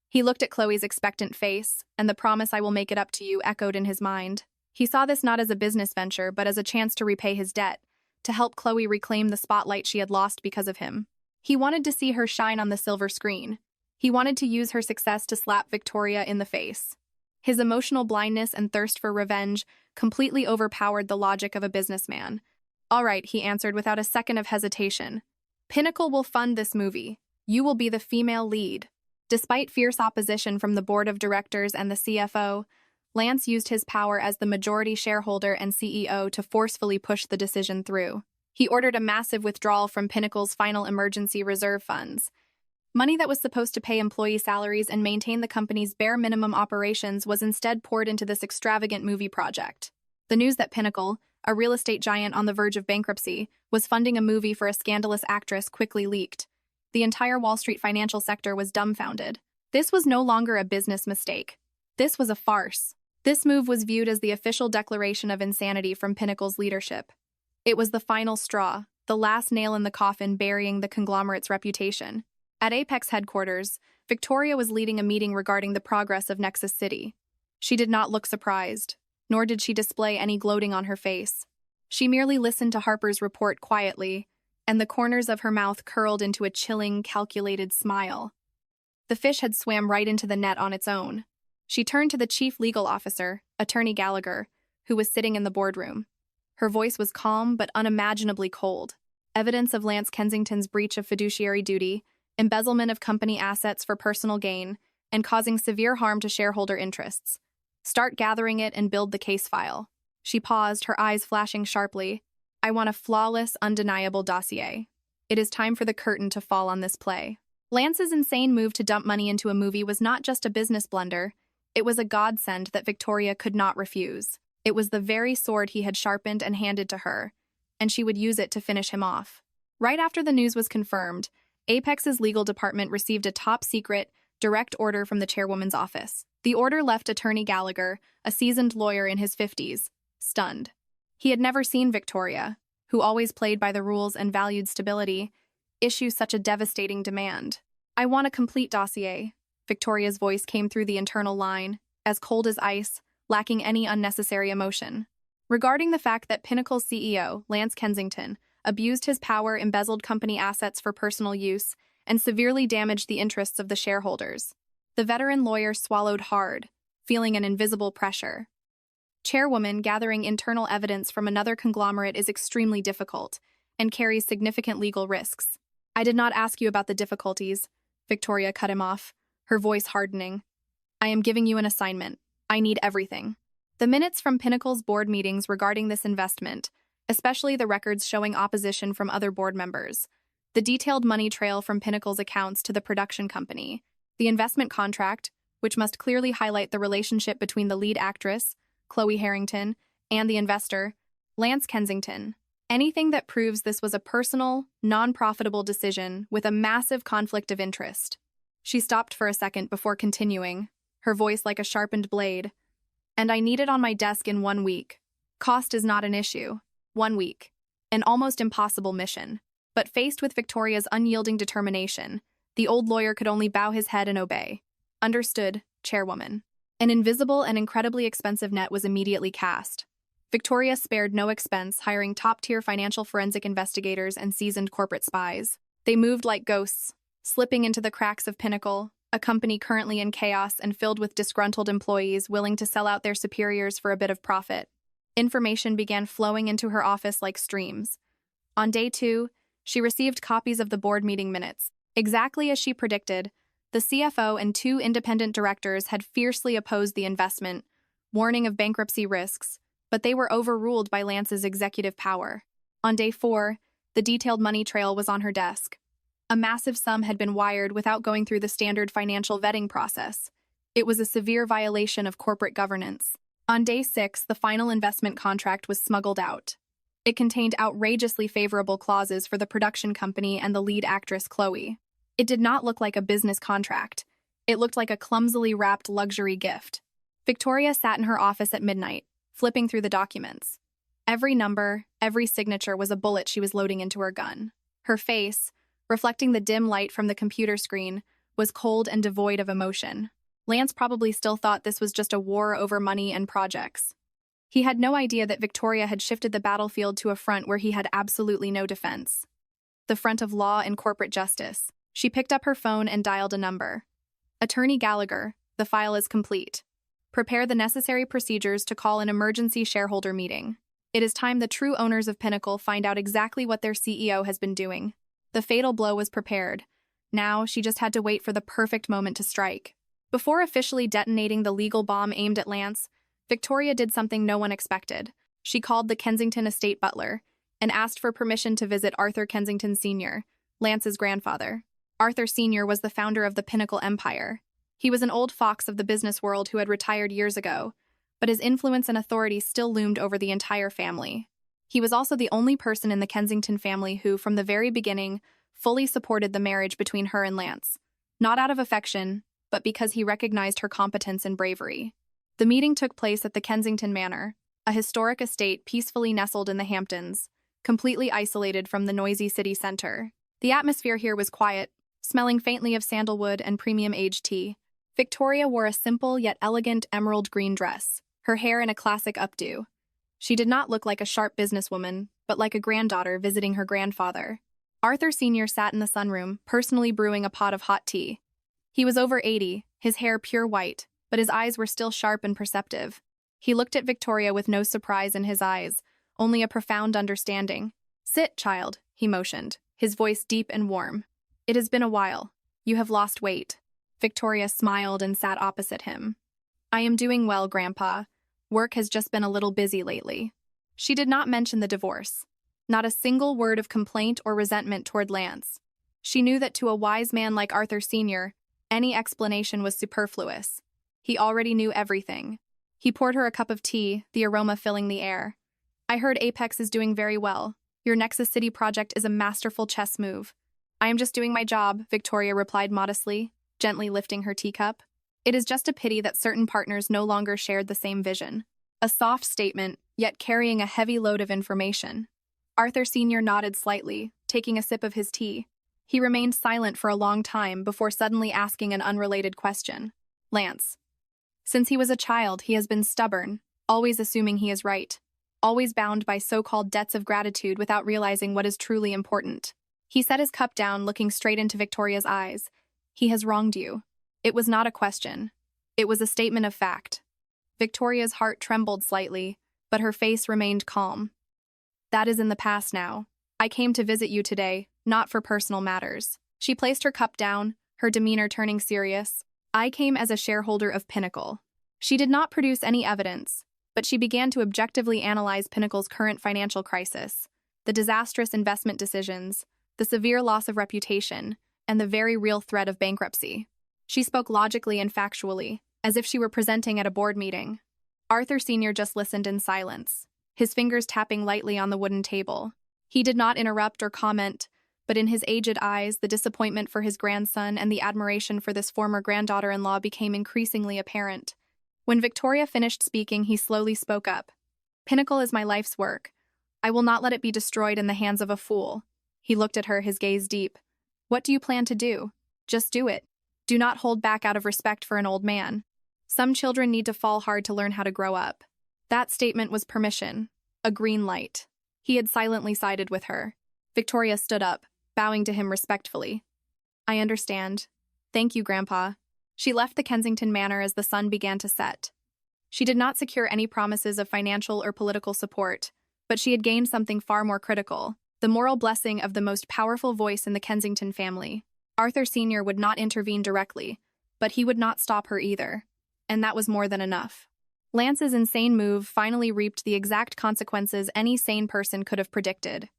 He looked at Chloe's expectant face, and the promise "I will make it up to you" echoed in his mind. He saw this not as a business venture, but as a chance to repay his debt, to help Chloe reclaim the spotlight she had lost because of him. He wanted to see her shine on the silver screen. He wanted to use her success to slap Victoria in the face. His emotional blindness and thirst for revenge completely overpowered the logic of a businessman. "All right," he answered without a second of hesitation. "Pinnacle will fund this movie. You will be the female lead." Despite fierce opposition from the board of directors and the CFO, Lance used his power as the majority shareholder and CEO to forcefully push the decision through. He ordered a massive withdrawal from Pinnacle's final emergency reserve funds. Money that was supposed to pay employee salaries and maintain the company's bare minimum operations was instead poured into this extravagant movie project. The news that Pinnacle, a real estate giant on the verge of bankruptcy, was funding a movie for a scandalous actress quickly leaked. The entire Wall Street financial sector was dumbfounded. This was no longer a business mistake. This was a farce. This move was viewed as the official declaration of insanity from Pinnacle's leadership. It was the final straw, the last nail in the coffin burying the conglomerate's reputation. At Apex headquarters, Victoria was leading a meeting regarding the progress of Nexus City. She did not look surprised, nor did she display any gloating on her face. She merely listened to Harper's report quietly, and the corners of her mouth curled into a chilling, calculated smile. The fish had swam right into the net on its own. She turned to the chief legal officer, Attorney Gallagher, who was sitting in the boardroom. Her voice was calm but unimaginably cold. Evidence of Lance Kensington's breach of fiduciary duty, embezzlement of company assets for personal gain, and causing severe harm to shareholder interests. Start gathering it and build the case file. She paused, her eyes flashing sharply. I want a flawless, undeniable dossier. It is time for the curtain to fall on this play. Lance's insane move to dump money into a movie was not just a business blunder. It was a godsend that Victoria could not refuse. It was the very sword he had sharpened and handed to her, and she would use it to finish him off. Right after the news was confirmed, Apex's legal department received a top-secret, direct order from the chairwoman's office. The order left Attorney Gallagher, a seasoned lawyer in his 50s, stunned. He had never seen Victoria, who always played by the rules and valued stability, issue such a devastating demand. I want a complete dossier. Victoria's voice came through the internal line, as cold as ice, lacking any unnecessary emotion. Regarding the fact that Pinnacle's CEO, Lance Kensington, abused his power, embezzled company assets for personal use, and severely damaged the interests of the shareholders. The veteran lawyer swallowed hard, feeling an invisible pressure. Chairwoman, gathering internal evidence from another conglomerate is extremely difficult and carries significant legal risks. I did not ask you about the difficulties. Victoria cut him off, her voice hardening. I am giving you an assignment. I need everything. The minutes from Pinnacle's board meetings regarding this investment, especially the records showing opposition from other board members, the detailed money trail from Pinnacle's accounts to the production company, the investment contract, which must clearly highlight the relationship between the lead actress, Chloe Harrington, and the investor, Lance Kensington. Anything that proves this was a personal, non-profitable decision with a massive conflict of interest. She stopped for a second before continuing, her voice like a sharpened blade. And I need it on my desk in 1 week. Cost is not an issue. 1 week. An almost impossible mission. But faced with Victoria's unyielding determination, the old lawyer could only bow his head and obey. Understood, chairwoman. An invisible and incredibly expensive net was immediately cast. Victoria spared no expense, hiring top-tier financial forensic investigators and seasoned corporate spies. They moved like ghosts, slipping into the cracks of Pinnacle, a company currently in chaos and filled with disgruntled employees willing to sell out their superiors for a bit of profit. Information began flowing into her office like streams. On day 2, she received copies of the board meeting minutes. Exactly as she predicted, the CFO and 2 independent directors had fiercely opposed the investment, warning of bankruptcy risks, but they were overruled by Lance's executive power. On day 4, the detailed money trail was on her desk. A massive sum had been wired without going through the standard financial vetting process. It was a severe violation of corporate governance. On day 6, the final investment contract was smuggled out. It contained outrageously favorable clauses for the production company and the lead actress Chloe. It did not look like a business contract. It looked like a clumsily wrapped luxury gift. Victoria sat in her office at midnight, flipping through the documents. Every number, every signature was a bullet she was loading into her gun. Her face, reflecting the dim light from the computer screen, was cold and devoid of emotion. Lance probably still thought this was just a war over money and projects. He had no idea that Victoria had shifted the battlefield to a front where he had absolutely no defense. The front of law and corporate justice. She picked up her phone and dialed a number. Attorney Gallagher, the file is complete. Prepare the necessary procedures to call an emergency shareholder meeting. It is time the true owners of Pinnacle find out exactly what their CEO has been doing. The fatal blow was prepared. Now, she just had to wait for the perfect moment to strike. Before officially detonating the legal bomb aimed at Lance, Victoria did something no one expected. She called the Kensington estate butler and asked for permission to visit Arthur Kensington Sr., Lance's grandfather. Arthur Sr. was the founder of the Pinnacle Empire. He was an old fox of the business world who had retired years ago, but his influence and authority still loomed over the entire family. He was also the only person in the Kensington family who, from the very beginning, fully supported the marriage between her and Lance. Not out of affection, but because he recognized her competence and bravery. The meeting took place at the Kensington Manor, a historic estate peacefully nestled in the Hamptons, completely isolated from the noisy city center. The atmosphere here was quiet, smelling faintly of sandalwood and premium aged tea. Victoria wore a simple yet elegant emerald green dress, her hair in a classic updo. She did not look like a sharp businesswoman, but like a granddaughter visiting her grandfather. Arthur Sr. sat in the sunroom, personally brewing a pot of hot tea. He was over 80, his hair pure white, but his eyes were still sharp and perceptive. He looked at Victoria with no surprise in his eyes, only a profound understanding. "Sit, child," he motioned, his voice deep and warm. "It has been a while. You have lost weight." Victoria smiled and sat opposite him. "I am doing well, Grandpa. Work has just been a little busy lately." She did not mention the divorce. Not a single word of complaint or resentment toward Lance. She knew that to a wise man like Arthur Sr., any explanation was superfluous. He already knew everything. He poured her a cup of tea, the aroma filling the air. "I heard Apex is doing very well. Your Nexus City project is a masterful chess move." "I am just doing my job," Victoria replied modestly, gently lifting her teacup. "It is just a pity that certain partners no longer shared the same vision." A soft statement, yet carrying a heavy load of information. Arthur Sr. nodded slightly, taking a sip of his tea. He remained silent for a long time before suddenly asking an unrelated question. "Lance. Since he was a child, he has been stubborn, always assuming he is right, always bound by so-called debts of gratitude without realizing what is truly important." He set his cup down, looking straight into Victoria's eyes. "He has wronged you." It was not a question. It was a statement of fact. Victoria's heart trembled slightly, but her face remained calm. "That is in the past now. I came to visit you today, not for personal matters." She placed her cup down, her demeanor turning serious. "I came as a shareholder of Pinnacle." She did not produce any evidence, but she began to objectively analyze Pinnacle's current financial crisis, the disastrous investment decisions, the severe loss of reputation, and the very real threat of bankruptcy. She spoke logically and factually, as if she were presenting at a board meeting. Arthur Sr. just listened in silence, his fingers tapping lightly on the wooden table. He did not interrupt or comment, but in his aged eyes, the disappointment for his grandson and the admiration for this former granddaughter-in-law became increasingly apparent. When Victoria finished speaking, he slowly spoke up. "Pinnacle is my life's work. I will not let it be destroyed in the hands of a fool." He looked at her, his gaze deep. "What do you plan to do? Just do it. Do not hold back out of respect for an old man. Some children need to fall hard to learn how to grow up." That statement was permission, a green light. He had silently sided with her. Victoria stood up, bowing to him respectfully. "I understand. Thank you, Grandpa." She left the Kensington Manor as the sun began to set. She did not secure any promises of financial or political support, but she had gained something far more critical, the moral blessing of the most powerful voice in the Kensington family. Arthur Sr. would not intervene directly, but he would not stop her either, and that was more than enough. Lance's insane move finally reaped the exact consequences any sane person could have predicted.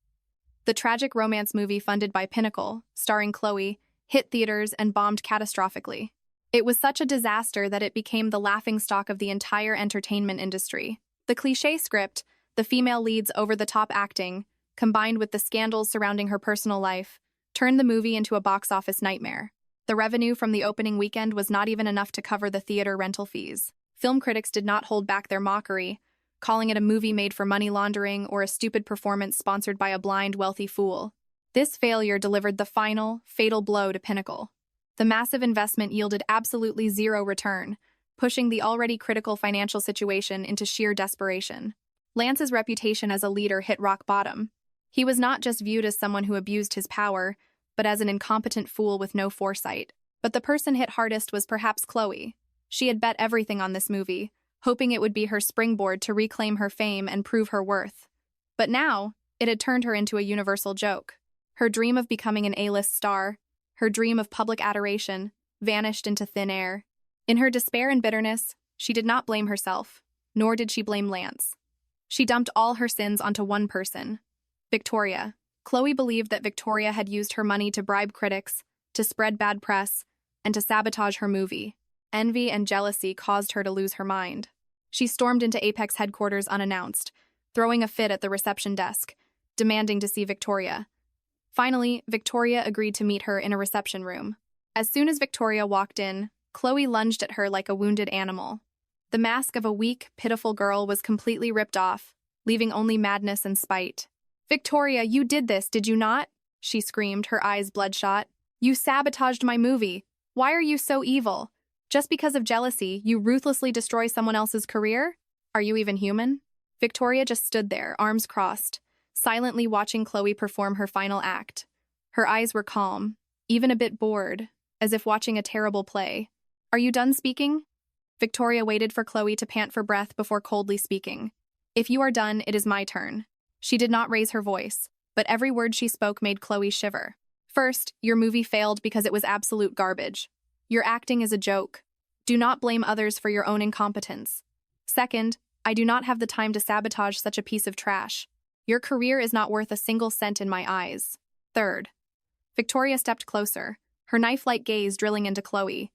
The tragic romance movie funded by Pinnacle, starring Chloe, hit theaters and bombed catastrophically. It was such a disaster that it became the laughingstock of the entire entertainment industry. The cliché script, the female lead's over-the-top acting, combined with the scandals surrounding her personal life, turned the movie into a box office nightmare. The revenue from the opening weekend was not even enough to cover the theater rental fees. Film critics did not hold back their mockery, calling it a movie made for money laundering or a stupid performance sponsored by a blind, wealthy fool. This failure delivered the final, fatal blow to Pinnacle. The massive investment yielded absolutely zero return, pushing the already critical financial situation into sheer desperation. Lance's reputation as a leader hit rock bottom. He was not just viewed as someone who abused his power, but as an incompetent fool with no foresight. But the person hit hardest was perhaps Chloe. She had bet everything on this movie, hoping it would be her springboard to reclaim her fame and prove her worth. But now, it had turned her into a universal joke. Her dream of becoming an A-list star, her dream of public adoration, vanished into thin air. In her despair and bitterness, she did not blame herself, nor did she blame Lance. She dumped all her sins onto one person, Victoria. Chloe believed that Victoria had used her money to bribe critics, to spread bad press, and to sabotage her movie. Envy and jealousy caused her to lose her mind. She stormed into Apex headquarters unannounced, throwing a fit at the reception desk, demanding to see Victoria. Finally, Victoria agreed to meet her in a reception room. As soon as Victoria walked in, Chloe lunged at her like a wounded animal. The mask of a weak, pitiful girl was completely ripped off, leaving only madness and spite. "Victoria, you did this, did you not?" she screamed, her eyes bloodshot. "You sabotaged my movie. Why are you so evil? Just because of jealousy, you ruthlessly destroy someone else's career? Are you even human?" Victoria just stood there, arms crossed, silently watching Chloe perform her final act. Her eyes were calm, even a bit bored, as if watching a terrible play. "Are you done speaking?" Victoria waited for Chloe to pant for breath before coldly speaking. "If you are done, it is my turn." She did not raise her voice, but every word she spoke made Chloe shiver. "First, your movie failed because it was absolute garbage. Your acting is a joke. Do not blame others for your own incompetence. Second, I do not have the time to sabotage such a piece of trash. Your career is not worth a single cent in my eyes. Third." Victoria stepped closer, her knife-like gaze drilling into Chloe.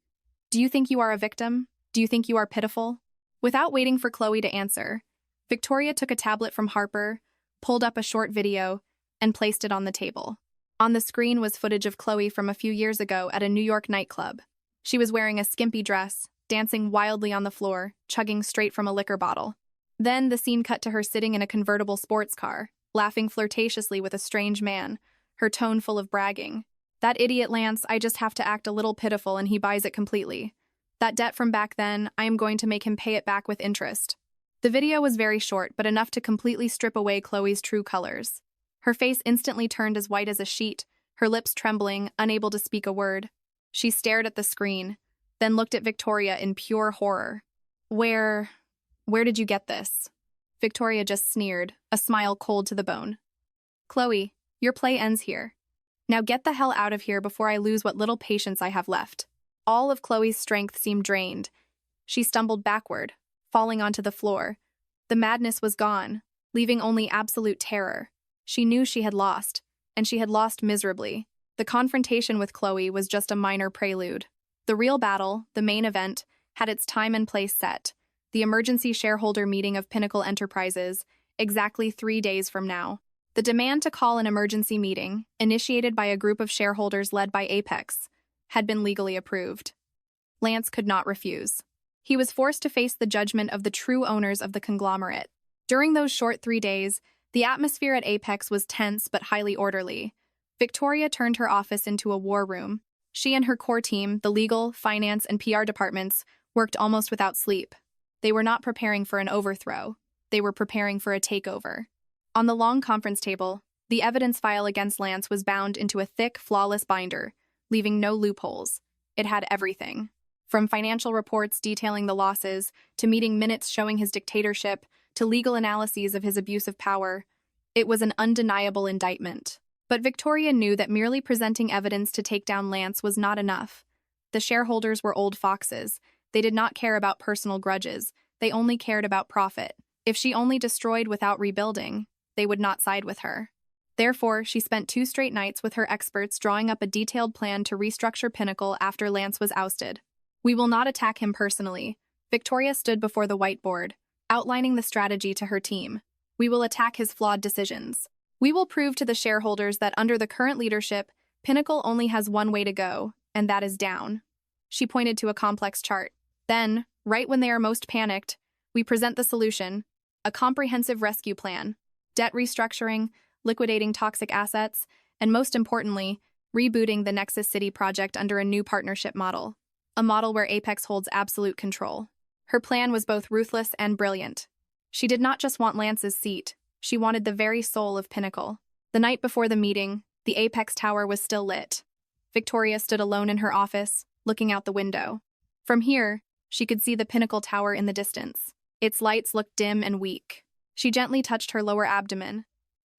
"Do you think you are a victim? Do you think you are pitiful?" Without waiting for Chloe to answer, Victoria took a tablet from Harper, pulled up a short video, and placed it on the table. On the screen was footage of Chloe from a few years ago at a New York nightclub. She was wearing a skimpy dress, dancing wildly on the floor, chugging straight from a liquor bottle. Then the scene cut to her sitting in a convertible sports car, laughing flirtatiously with a strange man, her tone full of bragging. "That idiot Lance, I just have to act a little pitiful and he buys it completely. That debt from back then, I am going to make him pay it back with interest." The video was very short, but enough to completely strip away Chloe's true colors. Her face instantly turned as white as a sheet, her lips trembling, unable to speak a word. She stared at the screen, then looked at Victoria in pure horror. Where did you get this?" Victoria just sneered, a smile cold to the bone. "Chloe, your play ends here. Now get the hell out of here before I lose what little patience I have left." All of Chloe's strength seemed drained. She stumbled backward, falling onto the floor. The madness was gone, leaving only absolute terror. She knew she had lost, and she had lost miserably. The confrontation with Chloe was just a minor prelude. The real battle, the main event, had its time and place set. The emergency shareholder meeting of Pinnacle Enterprises, exactly 3 days from now. The demand to call an emergency meeting, initiated by a group of shareholders led by Apex, had been legally approved. Lance could not refuse. He was forced to face the judgment of the true owners of the conglomerate. During those short 3 days, the atmosphere at Apex was tense but highly orderly. Victoria turned her office into a war room. She and her core team, the legal, finance, and PR departments, worked almost without sleep. They were not preparing for an overthrow. They were preparing for a takeover. On the long conference table, the evidence file against Lance was bound into a thick, flawless binder, leaving no loopholes. It had everything. From financial reports detailing the losses, to meeting minutes showing his dictatorship, to legal analyses of his abuse of power. It was an undeniable indictment. But Victoria knew that merely presenting evidence to take down Lance was not enough. The shareholders were old foxes. They did not care about personal grudges. They only cared about profit. If she only destroyed without rebuilding, they would not side with her. Therefore, she spent 2 straight nights with her experts drawing up a detailed plan to restructure Pinnacle after Lance was ousted. "We will not attack him personally." Victoria stood before the whiteboard, outlining the strategy to her team. "We will attack his flawed decisions. We will prove to the shareholders that under the current leadership, Pinnacle only has one way to go, and that is down." She pointed to a complex chart. Then, right when they are most panicked, we present the solution, a comprehensive rescue plan, debt restructuring, liquidating toxic assets, and most importantly, rebooting the Nexus City project under a new partnership model, a model where Apex holds absolute control. Her plan was both ruthless and brilliant. She did not just want Lance's seat, she wanted the very soul of Pinnacle. The night before the meeting, the Apex tower was still lit. Victoria stood alone in her office, looking out the window. From here, she could see the Pinnacle tower in the distance. Its lights looked dim and weak. She gently touched her lower abdomen.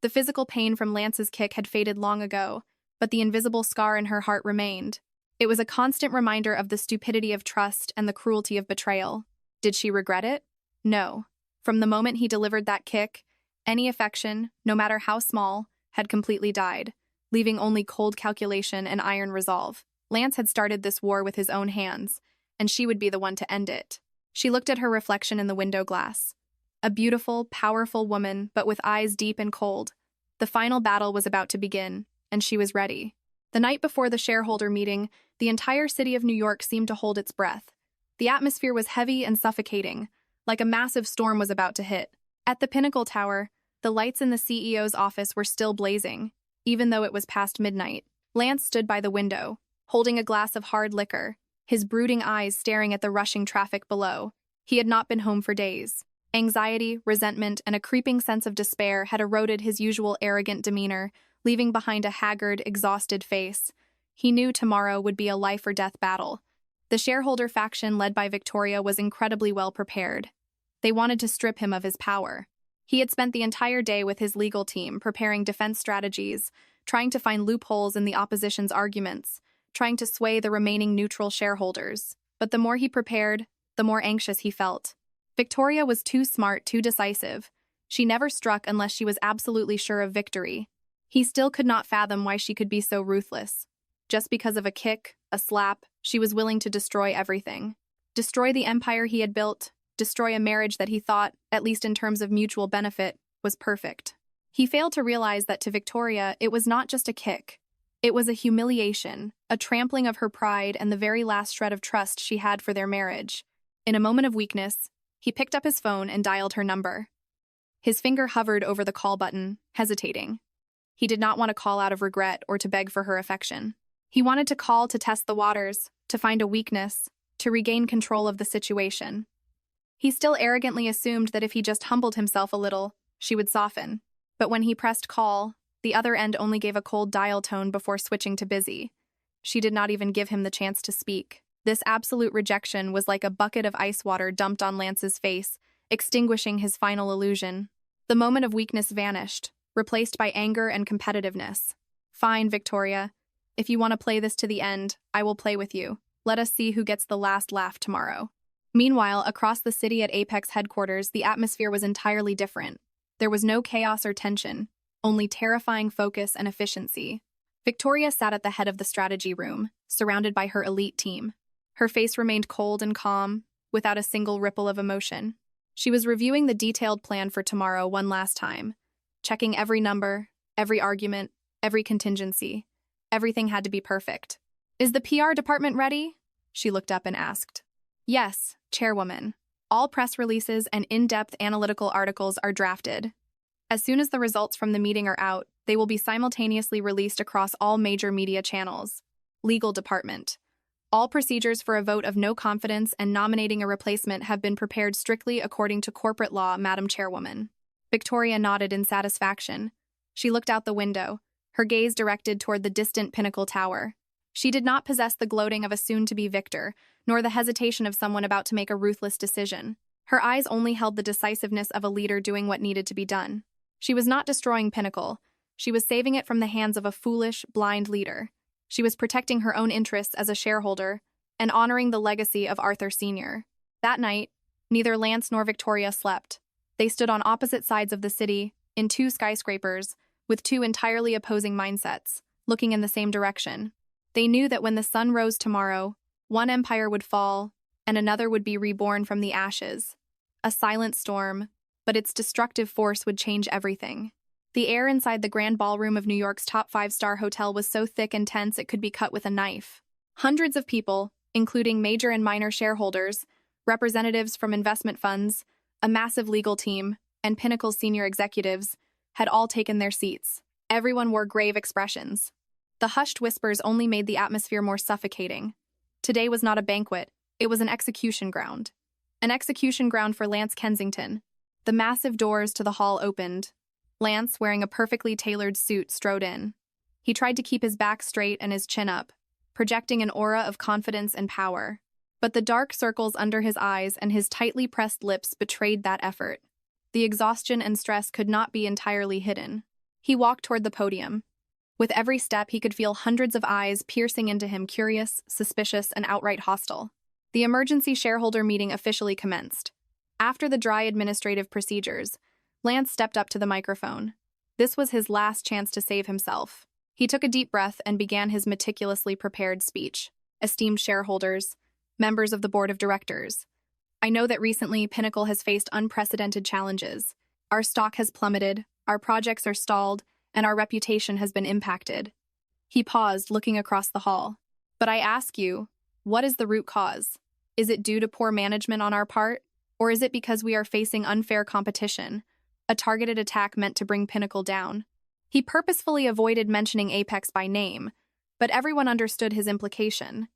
The physical pain from Lance's kick had faded long ago, but the invisible scar in her heart remained. It was a constant reminder of the stupidity of trust and the cruelty of betrayal. Did she regret it? No. From the moment he delivered that kick, any affection, no matter how small, had completely died, leaving only cold calculation and iron resolve. Lance had started this war with his own hands, and she would be the one to end it. She looked at her reflection in the window glass. A beautiful, powerful woman, but with eyes deep and cold. The final battle was about to begin, and she was ready. The night before the shareholder meeting, the entire city of New York seemed to hold its breath. The atmosphere was heavy and suffocating, like a massive storm was about to hit. At the Pinnacle Tower, the lights in the CEO's office were still blazing, even though it was past midnight. Lance stood by the window, holding a glass of hard liquor, his brooding eyes staring at the rushing traffic below. He had not been home for days. Anxiety, resentment, and a creeping sense of despair had eroded his usual arrogant demeanor, leaving behind a haggard, exhausted face. He knew tomorrow would be a life-or-death battle. The shareholder faction led by Victoria was incredibly well prepared. They wanted to strip him of his power. He had spent the entire day with his legal team preparing defense strategies, trying to find loopholes in the opposition's arguments, trying to sway the remaining neutral shareholders. But the more he prepared, the more anxious he felt. Victoria was too smart, too decisive. She never struck unless she was absolutely sure of victory. He still could not fathom why she could be so ruthless. Just because of a kick, a slap, she was willing to destroy everything. Destroy the empire he had built, destroy a marriage that he thought, at least in terms of mutual benefit, was perfect. He failed to realize that to Victoria, it was not just a kick. It was a humiliation, a trampling of her pride and the very last shred of trust she had for their marriage. In a moment of weakness, he picked up his phone and dialed her number. His finger hovered over the call button, hesitating. He did not want to call out of regret or to beg for her affection. He wanted to call to test the waters, to find a weakness, to regain control of the situation. He still arrogantly assumed that if he just humbled himself a little, she would soften. But when he pressed call, the other end only gave a cold dial tone before switching to busy. She did not even give him the chance to speak. This absolute rejection was like a bucket of ice water dumped on Lance's face, extinguishing his final illusion. The moment of weakness vanished, replaced by anger and competitiveness. Fine, Victoria. If you want to play this to the end, I will play with you. Let us see who gets the last laugh tomorrow. Meanwhile, across the city at Apex headquarters, the atmosphere was entirely different. There was no chaos or tension, only terrifying focus and efficiency. Victoria sat at the head of the strategy room, surrounded by her elite team. Her face remained cold and calm, without a single ripple of emotion. She was reviewing the detailed plan for tomorrow one last time, checking every number, every argument, every contingency. Everything had to be perfect. "Is the PR department ready?" She looked up and asked. "Yes, Chairwoman. All press releases and in-depth analytical articles are drafted. As soon as the results from the meeting are out, they will be simultaneously released across all major media channels. Legal Department. All procedures for a vote of no confidence and nominating a replacement have been prepared strictly according to corporate law, Madam Chairwoman." Victoria nodded in satisfaction. She looked out the window, her gaze directed toward the distant Pinnacle Tower. She did not possess the gloating of a soon-to-be victor, nor the hesitation of someone about to make a ruthless decision. Her eyes only held the decisiveness of a leader doing what needed to be done. She was not destroying Pinnacle. She was saving it from the hands of a foolish, blind leader. She was protecting her own interests as a shareholder and honoring the legacy of Arthur Sr. That night, neither Lance nor Victoria slept. They stood on opposite sides of the city, in two skyscrapers, with two entirely opposing mindsets, looking in the same direction. They knew that when the sun rose tomorrow, one empire would fall, and another would be reborn from the ashes. A silent storm, but its destructive force would change everything. The air inside the grand ballroom of New York's top 5-star hotel was so thick and tense it could be cut with a knife. Hundreds of people, including major and minor shareholders, representatives from investment funds, a massive legal team, and Pinnacle's senior executives, had all taken their seats. Everyone wore grave expressions. The hushed whispers only made the atmosphere more suffocating. Today was not a banquet, it was an execution ground. An execution ground for Lance Kensington. The massive doors to the hall opened. Lance, wearing a perfectly tailored suit, strode in. He tried to keep his back straight and his chin up, projecting an aura of confidence and power. But the dark circles under his eyes and his tightly pressed lips betrayed that effort. The exhaustion and stress could not be entirely hidden. He walked toward the podium. With every step, he could feel hundreds of eyes piercing into him, curious, suspicious, and outright hostile. The emergency shareholder meeting officially commenced. After the dry administrative procedures, Lance stepped up to the microphone. This was his last chance to save himself. He took a deep breath and began his meticulously prepared speech. Esteemed shareholders, members of the board of directors, I know that recently Pinnacle has faced unprecedented challenges. Our stock has plummeted, our projects are stalled, and our reputation has been impacted. He paused, looking across the hall. But I ask you, what is the root cause? Is it due to poor management on our part? Or is it because we are facing unfair competition, a targeted attack meant to bring Pinnacle down? He purposefully avoided mentioning Apex by name, but everyone understood his implication.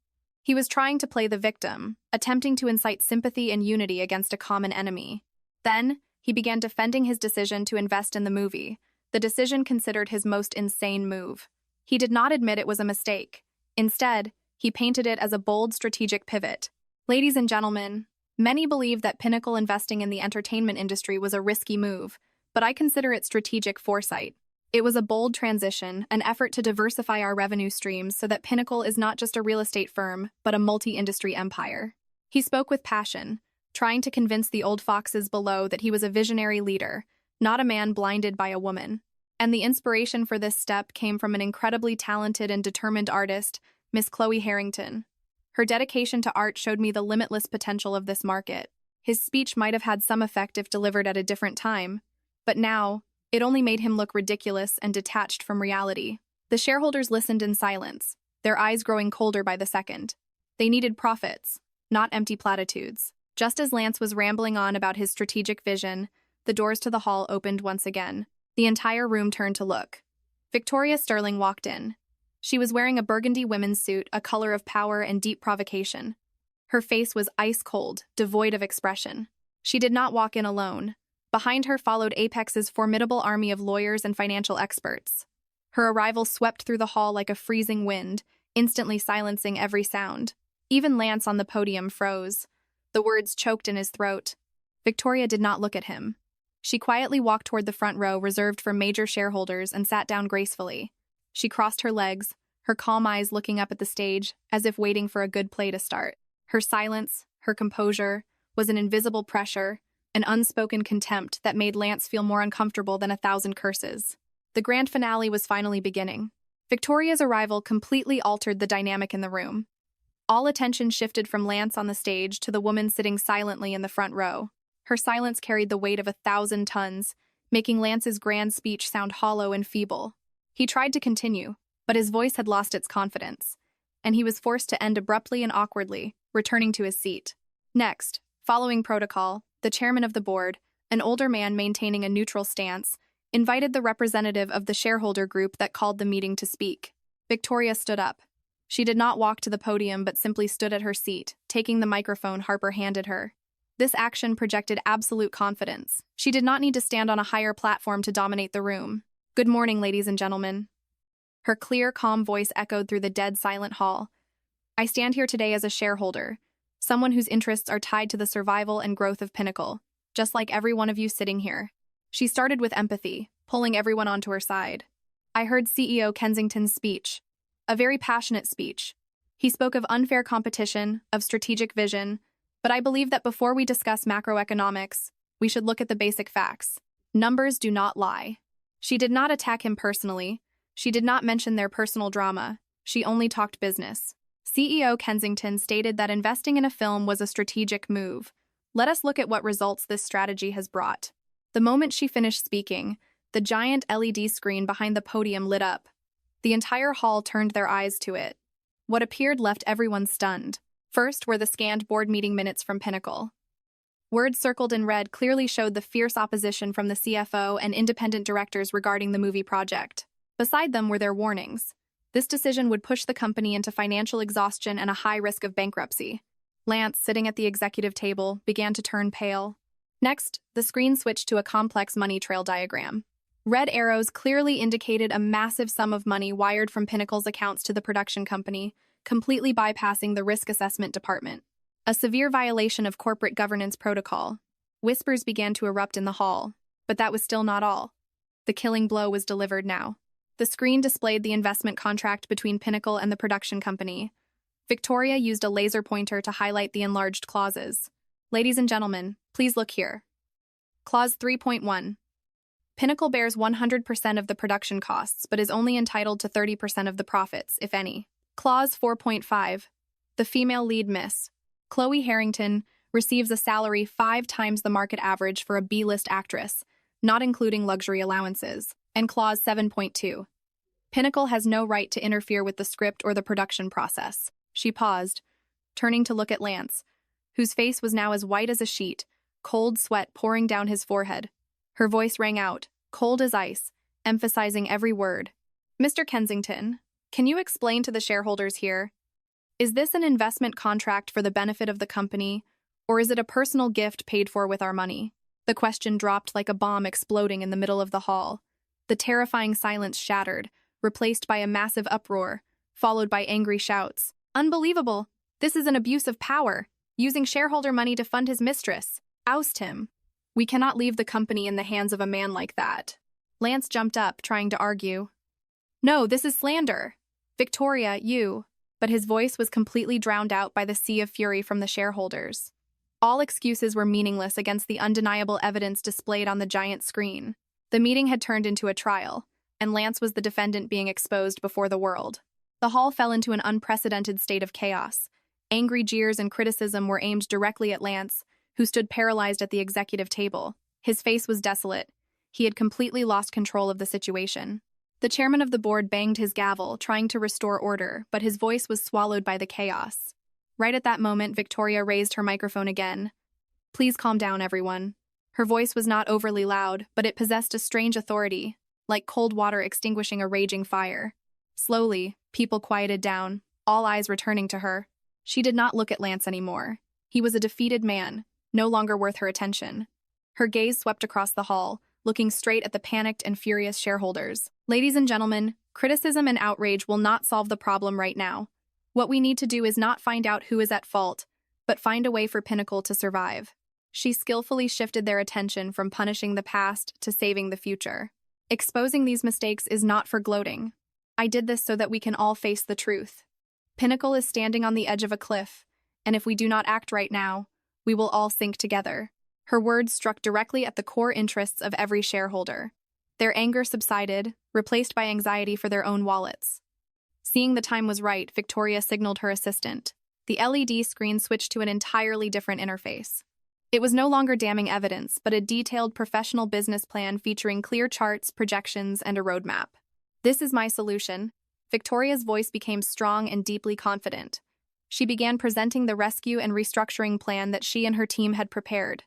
He was trying to play the victim, attempting to incite sympathy and unity against a common enemy. Then, he began defending his decision to invest in the movie, the decision considered his most insane move. He did not admit it was a mistake. Instead, he painted it as a bold strategic pivot. Ladies and gentlemen, many believe that Pinnacle investing in the entertainment industry was a risky move, but I consider it strategic foresight. It was a bold transition, an effort to diversify our revenue streams so that Pinnacle is not just a real estate firm, but a multi-industry empire. He spoke with passion, trying to convince the old foxes below that he was a visionary leader, not a man blinded by a woman. And the inspiration for this step came from an incredibly talented and determined artist, Miss Chloe Harrington. Her dedication to art showed me the limitless potential of this market. His speech might have had some effect if delivered at a different time, but now, it only made him look ridiculous and detached from reality. The shareholders listened in silence, their eyes growing colder by the second. They needed profits, not empty platitudes. Just as Lance was rambling on about his strategic vision, the doors to the hall opened once again. The entire room turned to look. Victoria Sterling walked in. She was wearing a burgundy women's suit, a color of power and deep provocation. Her face was ice-cold, devoid of expression. She did not walk in alone. Behind her followed Apex's formidable army of lawyers and financial experts. Her arrival swept through the hall like a freezing wind, instantly silencing every sound. Even Lance on the podium froze. The words choked in his throat. Victoria did not look at him. She quietly walked toward the front row reserved for major shareholders and sat down gracefully. She crossed her legs, her calm eyes looking up at the stage, as if waiting for a good play to start. Her silence, her composure, was an invisible pressure, an unspoken contempt that made Lance feel more uncomfortable than 1,000 curses. The grand finale was finally beginning. Victoria's arrival completely altered the dynamic in the room. All attention shifted from Lance on the stage to the woman sitting silently in the front row. Her silence carried the weight of 1,000 tons, making Lance's grand speech sound hollow and feeble. He tried to continue, but his voice had lost its confidence, and he was forced to end abruptly and awkwardly, returning to his seat. Next, following protocol, the chairman of the board, an older man maintaining a neutral stance, invited the representative of the shareholder group that called the meeting to speak. Victoria stood up. She did not walk to the podium but simply stood at her seat, taking the microphone Harper handed her. This action projected absolute confidence. She did not need to stand on a higher platform to dominate the room. Good morning, ladies and gentlemen. Her clear, calm voice echoed through the dead silent hall. I stand here today as a shareholder, someone whose interests are tied to the survival and growth of Pinnacle, just like every one of you sitting here. She started with empathy, pulling everyone onto her side. I heard CEO Kensington's speech, a very passionate speech. He spoke of unfair competition, of strategic vision, but I believe that before we discuss macroeconomics, we should look at the basic facts. Numbers do not lie. She did not attack him personally. She did not mention their personal drama. She only talked business. CEO Kensington stated that investing in a film was a strategic move. Let us look at what results this strategy has brought. The moment she finished speaking, the giant LED screen behind the podium lit up. The entire hall turned their eyes to it. What appeared left everyone stunned. First were the scanned board meeting minutes from Pinnacle. Words circled in red clearly showed the fierce opposition from the CFO and independent directors regarding the movie project. Beside them were their warnings. This decision would push the company into financial exhaustion and a high risk of bankruptcy. Lance, sitting at the executive table, began to turn pale. Next, the screen switched to a complex money trail diagram. Red arrows clearly indicated a massive sum of money wired from Pinnacle's accounts to the production company, completely bypassing the risk assessment department. A severe violation of corporate governance protocol. Whispers began to erupt in the hall, but that was still not all. The killing blow was delivered now. The screen displayed the investment contract between Pinnacle and the production company. Victoria used a laser pointer to highlight the enlarged clauses. Ladies and gentlemen, please look here. Clause 3.1. Pinnacle bears 100% of the production costs, but is only entitled to 30% of the profits, if any. Clause 4.5. The female lead Miss Chloe Harrington receives a salary 5 times the market average for a B-list actress, not including luxury allowances. And Clause 7.2. Pinnacle has no right to interfere with the script or the production process. She paused, turning to look at Lance, whose face was now as white as a sheet, cold sweat pouring down his forehead. Her voice rang out, cold as ice, emphasizing every word. Mr. Kensington, can you explain to the shareholders here? Is this an investment contract for the benefit of the company, or is it a personal gift paid for with our money? The question dropped like a bomb exploding in the middle of the hall. The terrifying silence shattered, replaced by a massive uproar, followed by angry shouts. Unbelievable! This is an abuse of power, using shareholder money to fund his mistress. Oust him. We cannot leave the company in the hands of a man like that. Lance jumped up, trying to argue. No, this is slander. Victoria, you. But his voice was completely drowned out by the sea of fury from the shareholders. All excuses were meaningless against the undeniable evidence displayed on the giant screen. The meeting had turned into a trial, and Lance was the defendant being exposed before the world. The hall fell into an unprecedented state of chaos. Angry jeers and criticism were aimed directly at Lance, who stood paralyzed at the executive table. His face was desolate. He had completely lost control of the situation. The chairman of the board banged his gavel, trying to restore order, but his voice was swallowed by the chaos. Right at that moment, Victoria raised her microphone again. Please calm down, everyone. Her voice was not overly loud, but it possessed a strange authority, like cold water extinguishing a raging fire. Slowly, people quieted down, all eyes returning to her. She did not look at Lance anymore. He was a defeated man, no longer worth her attention. Her gaze swept across the hall, looking straight at the panicked and furious shareholders. Ladies and gentlemen, criticism and outrage will not solve the problem right now. What we need to do is not find out who is at fault, but find a way for Pinnacle to survive. She skillfully shifted their attention from punishing the past to saving the future. Exposing these mistakes is not for gloating. I did this so that we can all face the truth. Pinnacle is standing on the edge of a cliff, and if we do not act right now, we will all sink together. Her words struck directly at the core interests of every shareholder. Their anger subsided, replaced by anxiety for their own wallets. Seeing the time was right, Victoria signaled her assistant. The LED screen switched to an entirely different interface. It was no longer damning evidence, but a detailed professional business plan featuring clear charts, projections, and a roadmap. This is my solution. Victoria's voice became strong and deeply confident. She began presenting the rescue and restructuring plan that she and her team had prepared.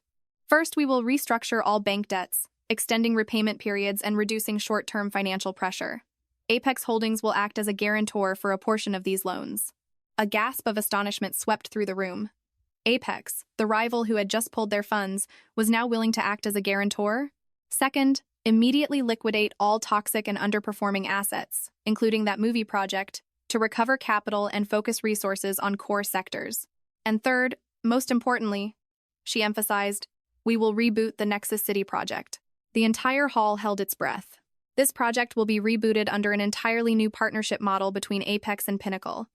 First, we will restructure all bank debts, extending repayment periods and reducing short-term financial pressure. Apex Holdings will act as a guarantor for a portion of these loans. A gasp of astonishment swept through the room. Apex, the rival who had just pulled their funds, was now willing to act as a guarantor? Second, immediately liquidate all toxic and underperforming assets, including that movie project, to recover capital and focus resources on core sectors. And third, most importantly, she emphasized, we will reboot the Nexus City project. The entire hall held its breath. This project will be rebooted under an entirely new partnership model between Apex and Pinnacle.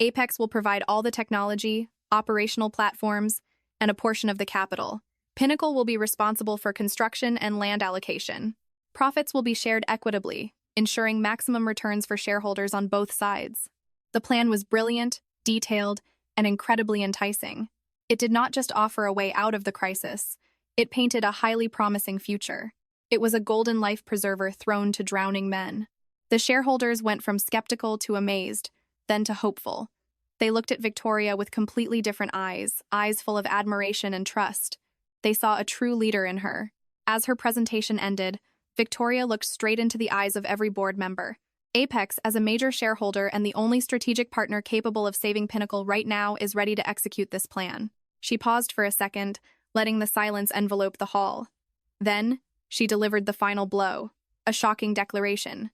Apex will provide all the technology, operational platforms, and a portion of the capital. Pinnacle will be responsible for construction and land allocation. Profits will be shared equitably, ensuring maximum returns for shareholders on both sides. The plan was brilliant, detailed, and incredibly enticing. It did not just offer a way out of the crisis, it painted a highly promising future. It was a golden life preserver thrown to drowning men. The shareholders went from skeptical to amazed, then to hopeful. They looked at Victoria with completely different eyes full of admiration and trust. They saw a true leader in her. As her presentation ended, Victoria looked straight into the eyes of every board member. Apex, as a major shareholder and the only strategic partner capable of saving Pinnacle right now, is ready to execute this plan. She paused for a second, letting the silence envelope the hall. Then, she delivered the final blow, a shocking declaration.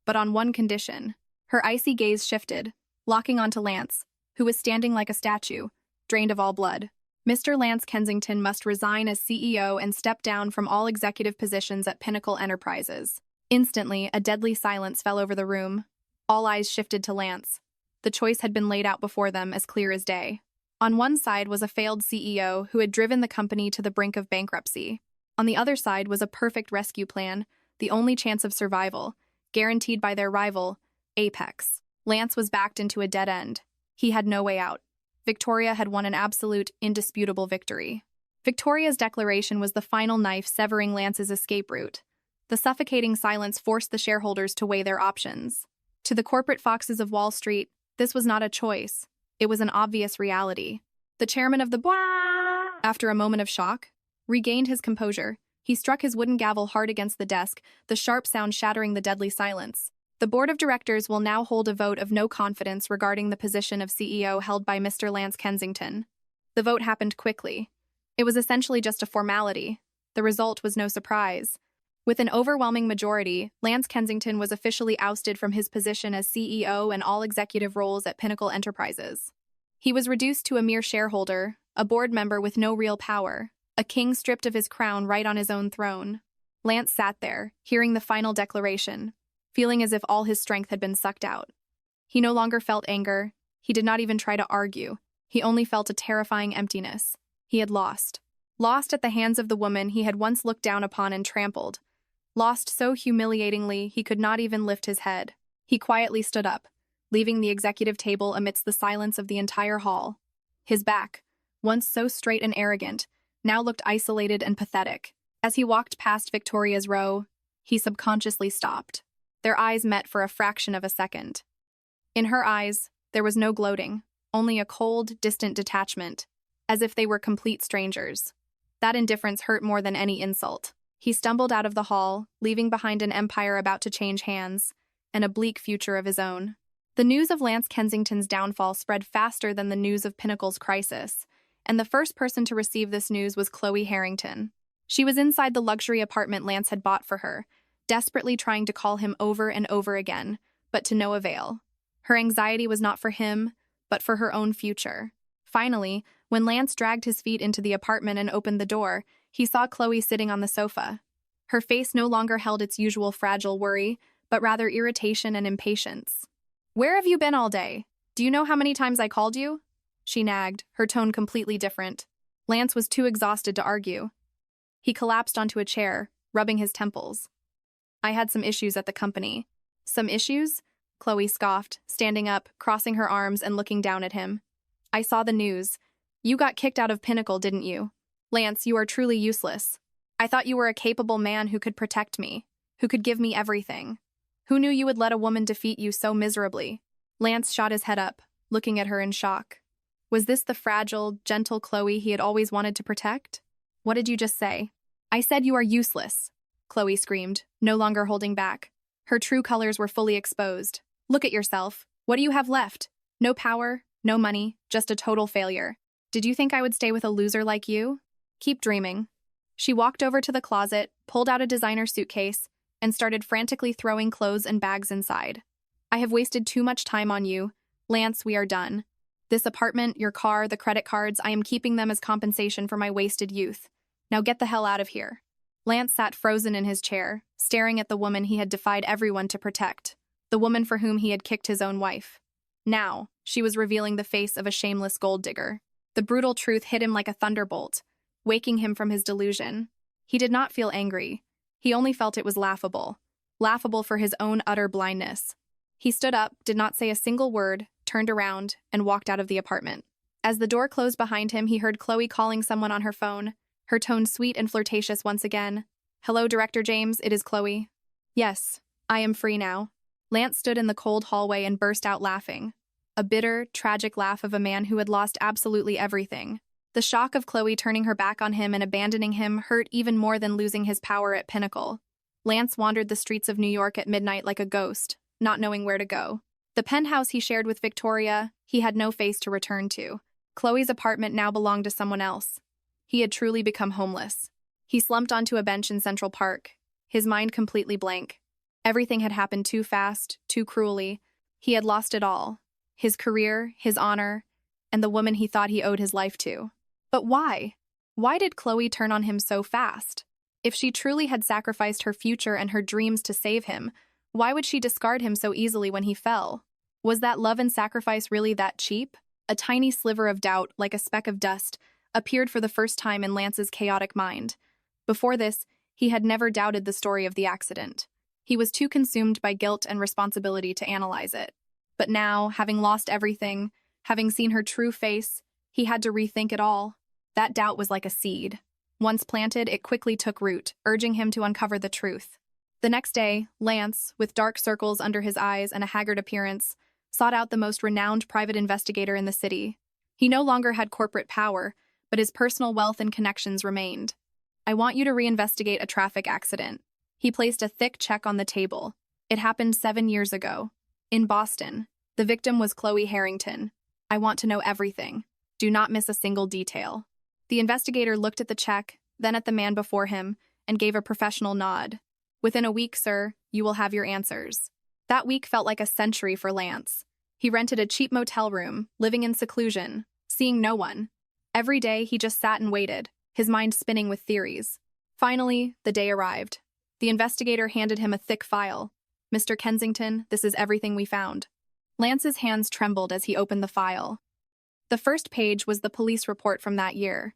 But on one condition. Her icy gaze shifted, locking onto Lance, who was standing like a statue, drained of all blood. Mr. Lance Kensington must resign as CEO and step down from all executive positions at Pinnacle Enterprises. Instantly, a deadly silence fell over the room. All eyes shifted to Lance. The choice had been laid out before them as clear as day. On one side was a failed CEO who had driven the company to the brink of bankruptcy. On the other side was a perfect rescue plan, the only chance of survival, guaranteed by their rival, Apex. Lance was backed into a dead end. He had no way out. Victoria had won an absolute, indisputable victory. Victoria's declaration was the final knife severing Lance's escape route. The suffocating silence forced the shareholders to weigh their options. To the corporate foxes of Wall Street, this was not a choice. It was an obvious reality. The chairman of the board, after a moment of shock, regained his composure. He struck his wooden gavel hard against the desk, the sharp sound shattering the deadly silence. The board of directors will now hold a vote of no confidence regarding the position of CEO held by Mr. Lance Kensington. The vote happened quickly. It was essentially just a formality. The result was no surprise. With an overwhelming majority, Lance Kensington was officially ousted from his position as CEO and all executive roles at Pinnacle Enterprises. He was reduced to a mere shareholder, a board member with no real power, a king stripped of his crown right on his own throne. Lance sat there, hearing the final declaration, feeling as if all his strength had been sucked out. He no longer felt anger. He did not even try to argue. He only felt a terrifying emptiness. He had lost. Lost at the hands of the woman he had once looked down upon and trampled. Lost so humiliatingly he could not even lift his head. He quietly stood up, leaving the executive table amidst the silence of the entire hall. His back, once so straight and arrogant, now looked isolated and pathetic. As he walked past Victoria's row, he subconsciously stopped. Their eyes met for a fraction of a second. In her eyes, there was no gloating, only a cold, distant detachment, as if they were complete strangers. That indifference hurt more than any insult. He stumbled out of the hall, leaving behind an empire about to change hands, and a bleak future of his own. The news of Lance Kensington's downfall spread faster than the news of Pinnacle's crisis, and the first person to receive this news was Chloe Harrington. She was inside the luxury apartment Lance had bought for her, desperately trying to call him over and over again, but to no avail. Her anxiety was not for him, but for her own future. Finally, when Lance dragged his feet into the apartment and opened the door, he saw Chloe sitting on the sofa. Her face no longer held its usual fragile worry, but rather irritation and impatience. "Where have you been all day? Do you know how many times I called you?" she nagged, her tone completely different. Lance was too exhausted to argue. He collapsed onto a chair, rubbing his temples. "I had some issues at the company." "Some issues?" Chloe scoffed, standing up, crossing her arms and looking down at him. "I saw the news. You got kicked out of Pinnacle, didn't you? Lance, you are truly useless. I thought you were a capable man who could protect me, who could give me everything. Who knew you would let a woman defeat you so miserably?" Lance shot his head up, looking at her in shock. Was this the fragile, gentle Chloe he had always wanted to protect? "What did you just say?" "I said you are useless," Chloe screamed, no longer holding back. Her true colors were fully exposed. "Look at yourself. What do you have left? No power, no money, just a total failure. Did you think I would stay with a loser like you? Keep dreaming." She walked over to the closet, pulled out a designer suitcase, and started frantically throwing clothes and bags inside. "I have wasted too much time on you. Lance, we are done. This apartment, your car, the credit cards, I am keeping them as compensation for my wasted youth. Now get the hell out of here." Lance sat frozen in his chair, staring at the woman he had defied everyone to protect, the woman for whom he had kicked his own wife. Now, she was revealing the face of a shameless gold digger. The brutal truth hit him like a thunderbolt, waking him from his delusion. He did not feel angry. He only felt it was laughable. Laughable for his own utter blindness. He stood up, did not say a single word, turned around, and walked out of the apartment. As the door closed behind him, he heard Chloe calling someone on her phone, her tone sweet and flirtatious once again. "Hello, Director James, it is Chloe." "Yes, I am free now." Lance stood in the cold hallway and burst out laughing. A bitter, tragic laugh of a man who had lost absolutely everything. The shock of Chloe turning her back on him and abandoning him hurt even more than losing his power at Pinnacle. Lance wandered the streets of New York at midnight like a ghost, not knowing where to go. The penthouse he shared with Victoria, he had no face to return to. Chloe's apartment now belonged to someone else. He had truly become homeless. He slumped onto a bench in Central Park, his mind completely blank. Everything had happened too fast, too cruelly. He had lost it all. His career, his honor, and the woman he thought he owed his life to. But why? Why did Chloe turn on him so fast? If she truly had sacrificed her future and her dreams to save him, why would she discard him so easily when he fell? Was that love and sacrifice really that cheap? A tiny sliver of doubt, like a speck of dust, appeared for the first time in Lance's chaotic mind. Before this, He had never doubted the story of the accident. He was too consumed by guilt and responsibility to analyze it. But now, having lost everything, having seen her true face, he had to rethink it all. That doubt was like a seed. Once planted, it quickly took root, urging him to uncover the truth. The next day, Lance, with dark circles under his eyes and a haggard appearance, sought out the most renowned private investigator in the city. He no longer had corporate power, but his personal wealth and connections remained. "I want you to reinvestigate a traffic accident." He placed a thick check on the table. "It happened 7 years ago. In Boston. The victim was Chloe Harrington. I want to know everything. Do not miss a single detail." The investigator looked at the check, then at the man before him, and gave a professional nod. "Within a week, sir, you will have your answers." That week felt like a century for Lance. He rented a cheap motel room, living in seclusion, seeing no one. Every day, he just sat and waited, his mind spinning with theories. Finally, the day arrived. The investigator handed him a thick file. "Mr. Kensington, this is everything we found." Lance's hands trembled as he opened the file. The first page was the police report from that year.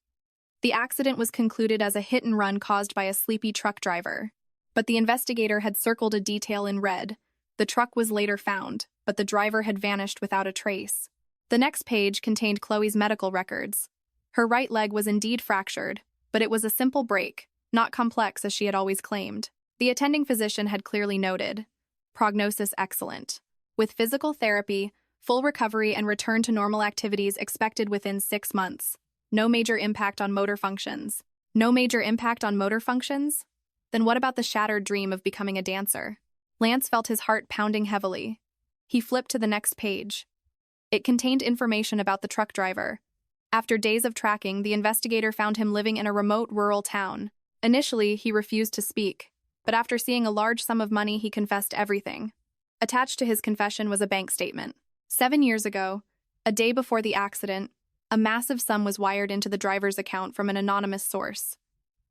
The accident was concluded as a hit-and-run caused by a sleepy truck driver. But the investigator had circled a detail in red. The truck was later found, but the driver had vanished without a trace. The next page contained Chloe's medical records. Her right leg was indeed fractured, but it was a simple break, not complex as she had always claimed. The attending physician had clearly noted, "Prognosis excellent. With physical therapy, full recovery and return to normal activities expected within 6 months. No major impact on motor functions." No major impact on motor functions? Then what about the shattered dream of becoming a dancer? Lance felt his heart pounding heavily. He flipped to the next page. It contained information about the truck driver. After days of tracking, the investigator found him living in a remote rural town. Initially, he refused to speak, but after seeing a large sum of money, he confessed everything. Attached to his confession was a bank statement. 7 years ago, a day before the accident, a massive sum was wired into the driver's account from an anonymous source.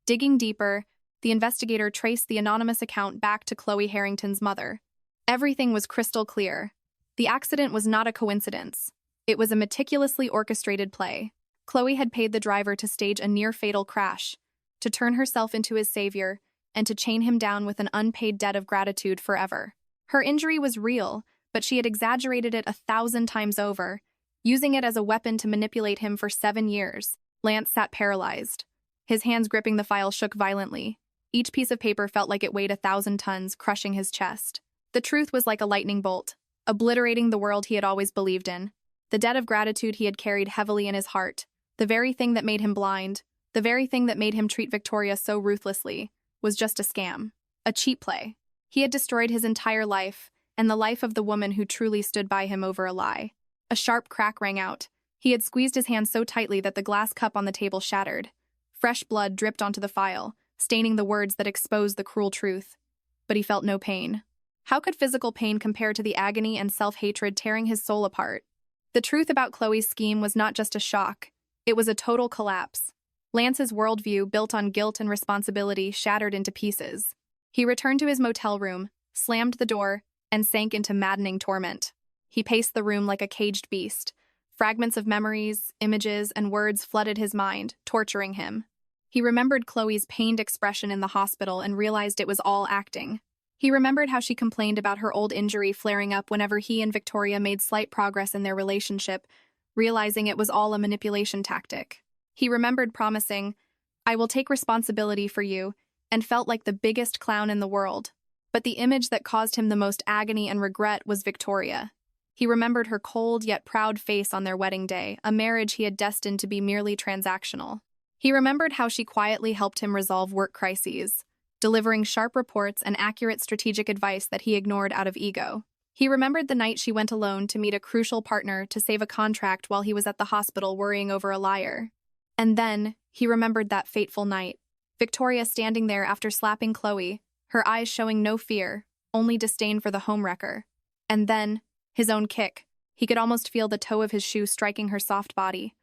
Digging deeper, the investigator traced the anonymous account back to Chloe Harrington's mother. Everything was crystal clear. The accident was not a coincidence. It was a meticulously orchestrated play. Chloe had paid the driver to stage a near-fatal crash, to turn herself into his savior, and to chain him down with an unpaid debt of gratitude forever. Her injury was real, but she had exaggerated it 1,000 times over, using it as a weapon to manipulate him for 7 years. Lance sat paralyzed. His hands gripping the file shook violently. Each piece of paper felt like it weighed 1,000 tons, crushing his chest. The truth was like a lightning bolt, obliterating the world he had always believed in. The debt of gratitude he had carried heavily in his heart, the very thing that made him blind, the very thing that made him treat Victoria so ruthlessly, was just a scam, a cheap play. He had destroyed his entire life, and the life of the woman who truly stood by him over a lie. A sharp crack rang out. He had squeezed his hand so tightly that the glass cup on the table shattered. Fresh blood dripped onto the file, staining the words that exposed the cruel truth. But he felt no pain. How could physical pain compare to the agony and self-hatred tearing his soul apart? The truth about Chloe's scheme was not just a shock. It was a total collapse. Lance's worldview, built on guilt and responsibility, shattered into pieces. He returned to his motel room, slammed the door, and sank into maddening torment. He paced the room like a caged beast. Fragments of memories, images, and words flooded his mind, torturing him. He remembered Chloe's pained expression in the hospital and realized it was all acting. He remembered how she complained about her old injury flaring up whenever he and Victoria made slight progress in their relationship, realizing it was all a manipulation tactic. He remembered promising, "I will take responsibility for you," and felt like the biggest clown in the world. But the image that caused him the most agony and regret was Victoria. He remembered her cold yet proud face on their wedding day, a marriage he had destined to be merely transactional. He remembered how she quietly helped him resolve work crises, delivering sharp reports and accurate strategic advice that he ignored out of ego. He remembered the night she went alone to meet a crucial partner to save a contract while he was at the hospital worrying over a liar. And then, he remembered that fateful night. Victoria standing there after slapping Chloe, her eyes showing no fear, only disdain for the homewrecker. And then, his own kick. He could almost feel the toe of his shoe striking her soft body,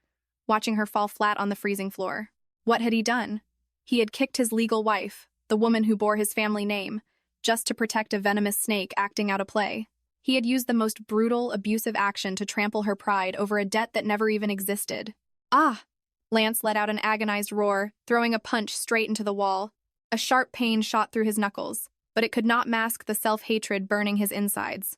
watching her fall flat on the freezing floor. What had he done? He had kicked his legal wife, the woman who bore his family name, just to protect a venomous snake acting out a play. He had used the most brutal, abusive action to trample her pride over a debt that never even existed. Ah! Lance let out an agonized roar, throwing a punch straight into the wall. A sharp pain shot through his knuckles, but it could not mask the self-hatred burning his insides.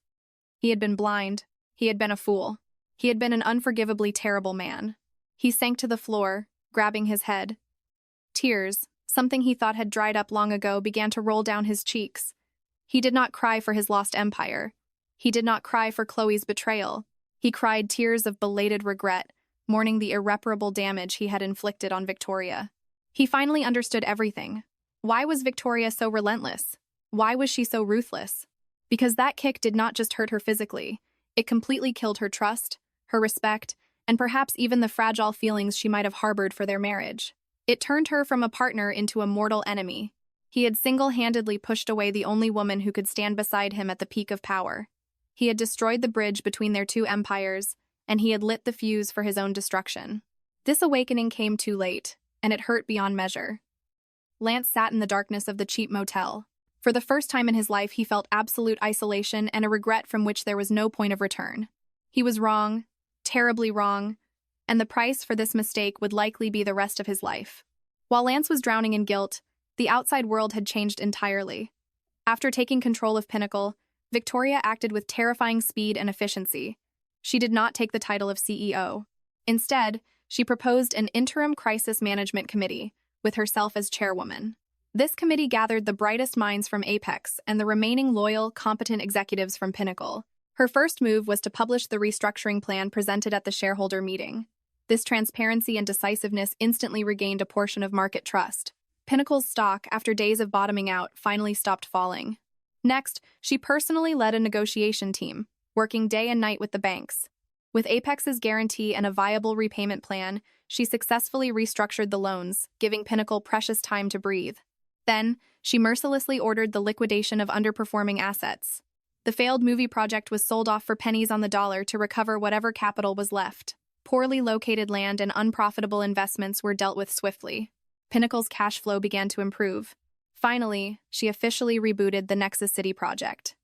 He had been blind. He had been a fool. He had been an unforgivably terrible man. He sank to the floor, grabbing his head. Tears, something he thought had dried up long ago, began to roll down his cheeks. He did not cry for his lost empire. He did not cry for Chloe's betrayal. He cried tears of belated regret, mourning the irreparable damage he had inflicted on Victoria. He finally understood everything. Why was Victoria so relentless? Why was she so ruthless? Because that kick did not just hurt her physically. It completely killed her trust, her respect, and perhaps even the fragile feelings she might have harbored for their marriage. It turned her from a partner into a mortal enemy. He had single-handedly pushed away the only woman who could stand beside him at the peak of power. He had destroyed the bridge between their two empires, and he had lit the fuse for his own destruction. This awakening came too late, and it hurt beyond measure. Lance sat in the darkness of the cheap motel. For the first time in his life, he felt absolute isolation and a regret from which there was no point of return. He was wrong, terribly wrong, and the price for this mistake would likely be the rest of his life. While Lance was drowning in guilt, the outside world had changed entirely. After taking control of Pinnacle, Victoria acted with terrifying speed and efficiency. She did not take the title of CEO. Instead, she proposed an interim crisis management committee, with herself as chairwoman. This committee gathered the brightest minds from Apex and the remaining loyal, competent executives from Pinnacle. Her first move was to publish the restructuring plan presented at the shareholder meeting. This transparency and decisiveness instantly regained a portion of market trust. Pinnacle's stock, after days of bottoming out, finally stopped falling. Next, she personally led a negotiation team, working day and night with the banks. With Apex's guarantee and a viable repayment plan, she successfully restructured the loans, giving Pinnacle precious time to breathe. Then, she mercilessly ordered the liquidation of underperforming assets. The failed movie project was sold off for pennies on the dollar to recover whatever capital was left. Poorly located land and unprofitable investments were dealt with swiftly. Pinnacle's cash flow began to improve. Finally, she officially rebooted the Nexus City project.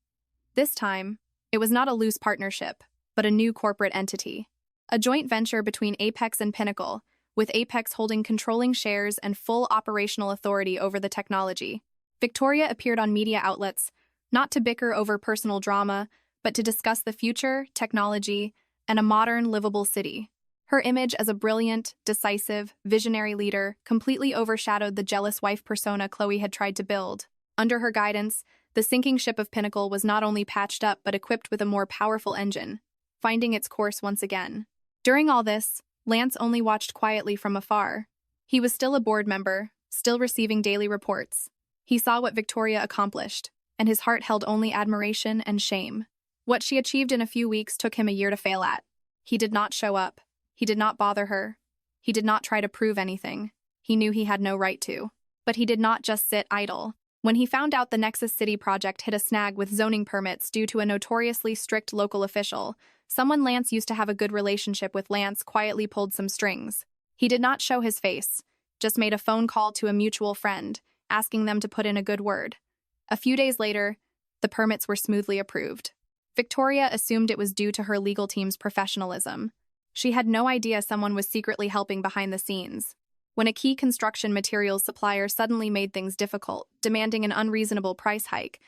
This time, it was not a loose partnership, but a new corporate entity. A joint venture between Apex and Pinnacle, with Apex holding controlling shares and full operational authority over the technology. Victoria appeared on media outlets, not to bicker over personal drama, but to discuss the future, technology, and a modern, livable city. Her image as a brilliant, decisive, visionary leader completely overshadowed the jealous wife persona Chloe had tried to build. Under her guidance, the sinking ship of Pinnacle was not only patched up but equipped with a more powerful engine, finding its course once again. During all this, Lance only watched quietly from afar. He was still a board member, still receiving daily reports. He saw what Victoria accomplished, and his heart held only admiration and shame. What she achieved in a few weeks took him a year to fail at. He did not show up. He did not bother her. He did not try to prove anything. He knew he had no right to. But he did not just sit idle. When he found out the Nexus City project hit a snag with zoning permits due to a notoriously strict local official, someone Lance used to have a good relationship with quietly pulled some strings. He did not show his face, just made a phone call to a mutual friend, asking them to put in a good word. A few days later, the permits were smoothly approved. Victoria assumed it was due to her legal team's professionalism. She had no idea someone was secretly helping behind the scenes. When a key construction materials supplier suddenly made things difficult, demanding an unreasonable price hike,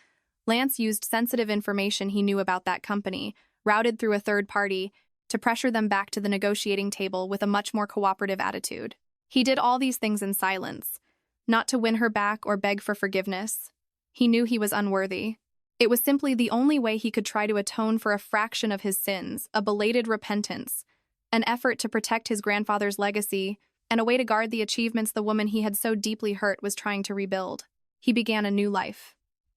Lance used sensitive information he knew about that company, routed through a third party, to pressure them back to the negotiating table with a much more cooperative attitude. He did all these things in silence, not to win her back or beg for forgiveness. He knew he was unworthy. It was simply the only way he could try to atone for a fraction of his sins, a belated repentance, an effort to protect his grandfather's legacy, and a way to guard the achievements the woman he had so deeply hurt was trying to rebuild. He began a new life.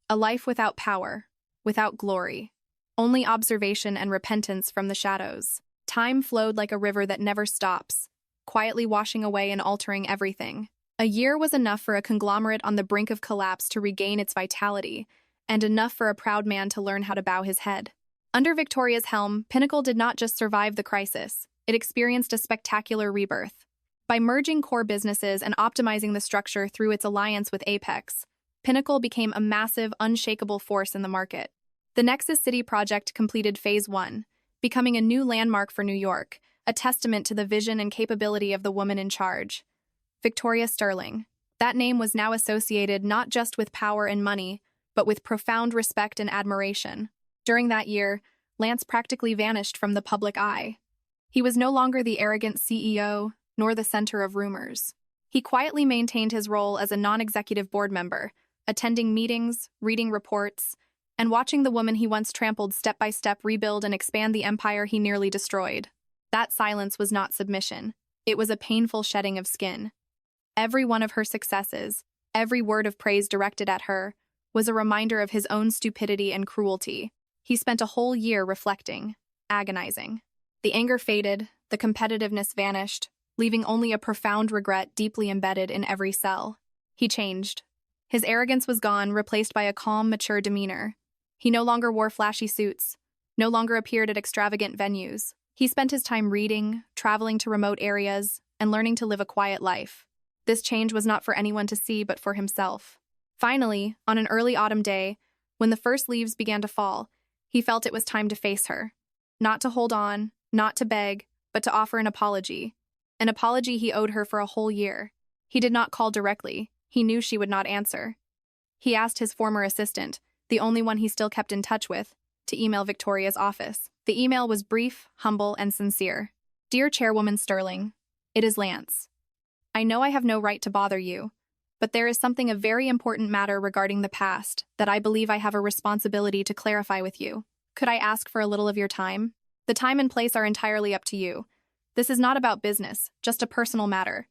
A life without power, without glory. Only observation and repentance from the shadows. Time flowed like a river that never stops, quietly washing away and altering everything. A year was enough for a conglomerate on the brink of collapse to regain its vitality, and enough for a proud man to learn how to bow his head. Under Victoria's helm, Pinnacle did not just survive the crisis, it experienced a spectacular rebirth. By merging core businesses and optimizing the structure through its alliance with Apex, Pinnacle became a massive, unshakable force in the market. The Nexus City project completed Phase 1, becoming a new landmark for New York, a testament to the vision and capability of the woman in charge. Victoria Sterling. That name was now associated not just with power and money, but with profound respect and admiration. During that year, Lance practically vanished from the public eye. He was no longer the arrogant CEO, nor the center of rumors. He quietly maintained his role as a non-executive board member, attending meetings, reading reports, and watching the woman he once trampled step by step rebuild and expand the empire he nearly destroyed. That silence was not submission. It was a painful shedding of skin. Every one of her successes, every word of praise directed at her, was a reminder of his own stupidity and cruelty. He spent a whole year reflecting, agonizing. The anger faded, the competitiveness vanished, leaving only a profound regret deeply embedded in every cell. He changed. His arrogance was gone, replaced by a calm, mature demeanor. He no longer wore flashy suits, no longer appeared at extravagant venues. He spent his time reading, traveling to remote areas, and learning to live a quiet life. This change was not for anyone to see but for himself. Finally, on an early autumn day, when the first leaves began to fall, he felt it was time to face her. Not to hold on, not to beg, but to offer an apology. An apology he owed her for a whole year. He did not call directly. He knew she would not answer. He asked his former assistant, the only one he still kept in touch with, to email Victoria's office. The email was brief, humble, and sincere. Dear Chairwoman Sterling, it is Lance. I know I have no right to bother you, but there is something of very important matter regarding the past that I believe I have a responsibility to clarify with you. Could I ask for a little of your time? The time and place are entirely up to you. This is not about business, just a personal matter.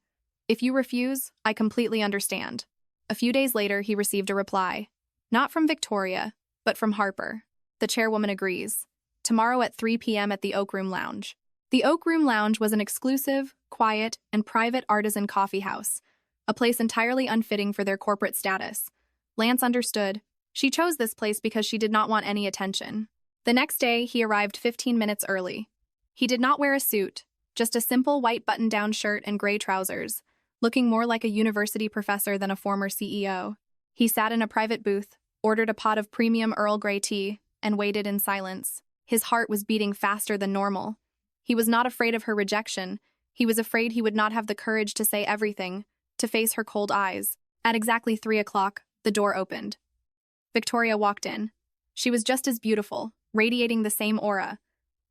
If you refuse, I completely understand. A few days later, he received a reply. Not from Victoria, but from Harper. The chairwoman agrees. Tomorrow at 3 p.m. at the Oak Room Lounge. The Oak Room Lounge was an exclusive, quiet, and private artisan coffee house, a place entirely unfitting for their corporate status. Lance understood. She chose this place because she did not want any attention. The next day, he arrived 15 minutes early. He did not wear a suit, just a simple white button-down shirt and gray trousers, looking more like a university professor than a former CEO. He sat in a private booth, ordered a pot of premium Earl Grey tea, and waited in silence. His heart was beating faster than normal. He was not afraid of her rejection. He was afraid he would not have the courage to say everything, to face her cold eyes. At exactly 3 o'clock, the door opened. Victoria walked in. She was just as beautiful, radiating the same aura,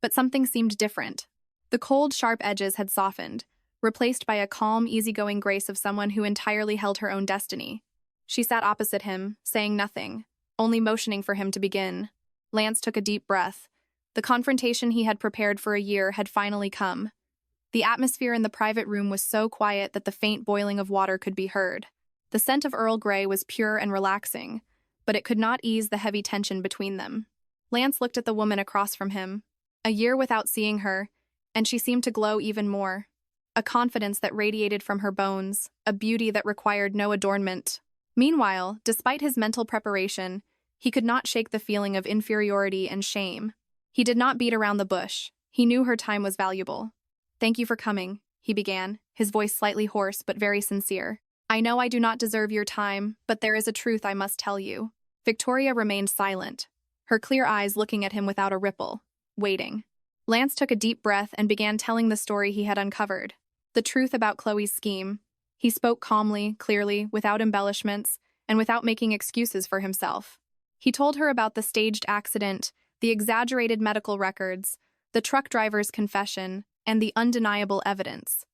but something seemed different. The cold, sharp edges had softened, replaced by a calm, easygoing grace of someone who entirely held her own destiny. She sat opposite him, saying nothing, only motioning for him to begin. Lance took a deep breath. The confrontation he had prepared for a year had finally come. The atmosphere in the private room was so quiet that the faint boiling of water could be heard. The scent of Earl Grey was pure and relaxing, but it could not ease the heavy tension between them. Lance looked at the woman across from him. A year without seeing her, and she seemed to glow even more. A confidence that radiated from her bones, a beauty that required no adornment. Meanwhile, despite his mental preparation, he could not shake the feeling of inferiority and shame. He did not beat around the bush. He knew her time was valuable. Thank you for coming, he began, his voice slightly hoarse but very sincere. I know I do not deserve your time, but there is a truth I must tell you. Victoria remained silent, her clear eyes looking at him without a ripple, waiting. Lance took a deep breath and began telling the story he had uncovered. The truth about Chloe's scheme. He spoke calmly, clearly, without embellishments, and without making excuses for himself. He told her about the staged accident, the exaggerated medical records, the truck driver's confession, and the undeniable evidence.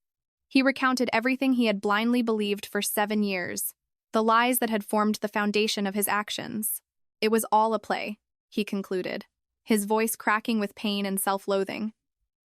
He recounted everything he had blindly believed for 7 years, the lies that had formed the foundation of his actions. It was all a play, he concluded, his voice cracking with pain and self-loathing.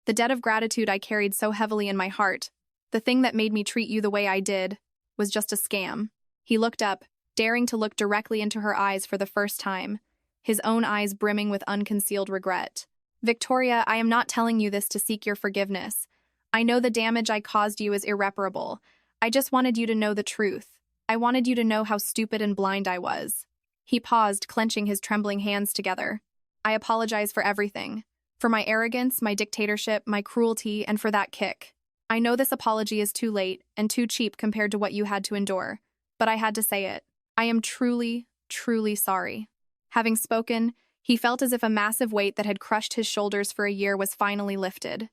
The debt of gratitude I carried so heavily in my heart, the thing that made me treat you the way I did, was just a scam. He looked up, daring to look directly into her eyes for the first time, his own eyes brimming with unconcealed regret. Victoria, I am not telling you this to seek your forgiveness. I know the damage I caused you is irreparable. I just wanted you to know the truth. I wanted you to know how stupid and blind I was. He paused, clenching his trembling hands together. I apologize for everything. For my arrogance, my dictatorship, my cruelty, and for that kick. I know this apology is too late and too cheap compared to what you had to endure, but I had to say it. I am truly, truly sorry. Having spoken, he felt as if a massive weight that had crushed his shoulders for a year was finally lifted.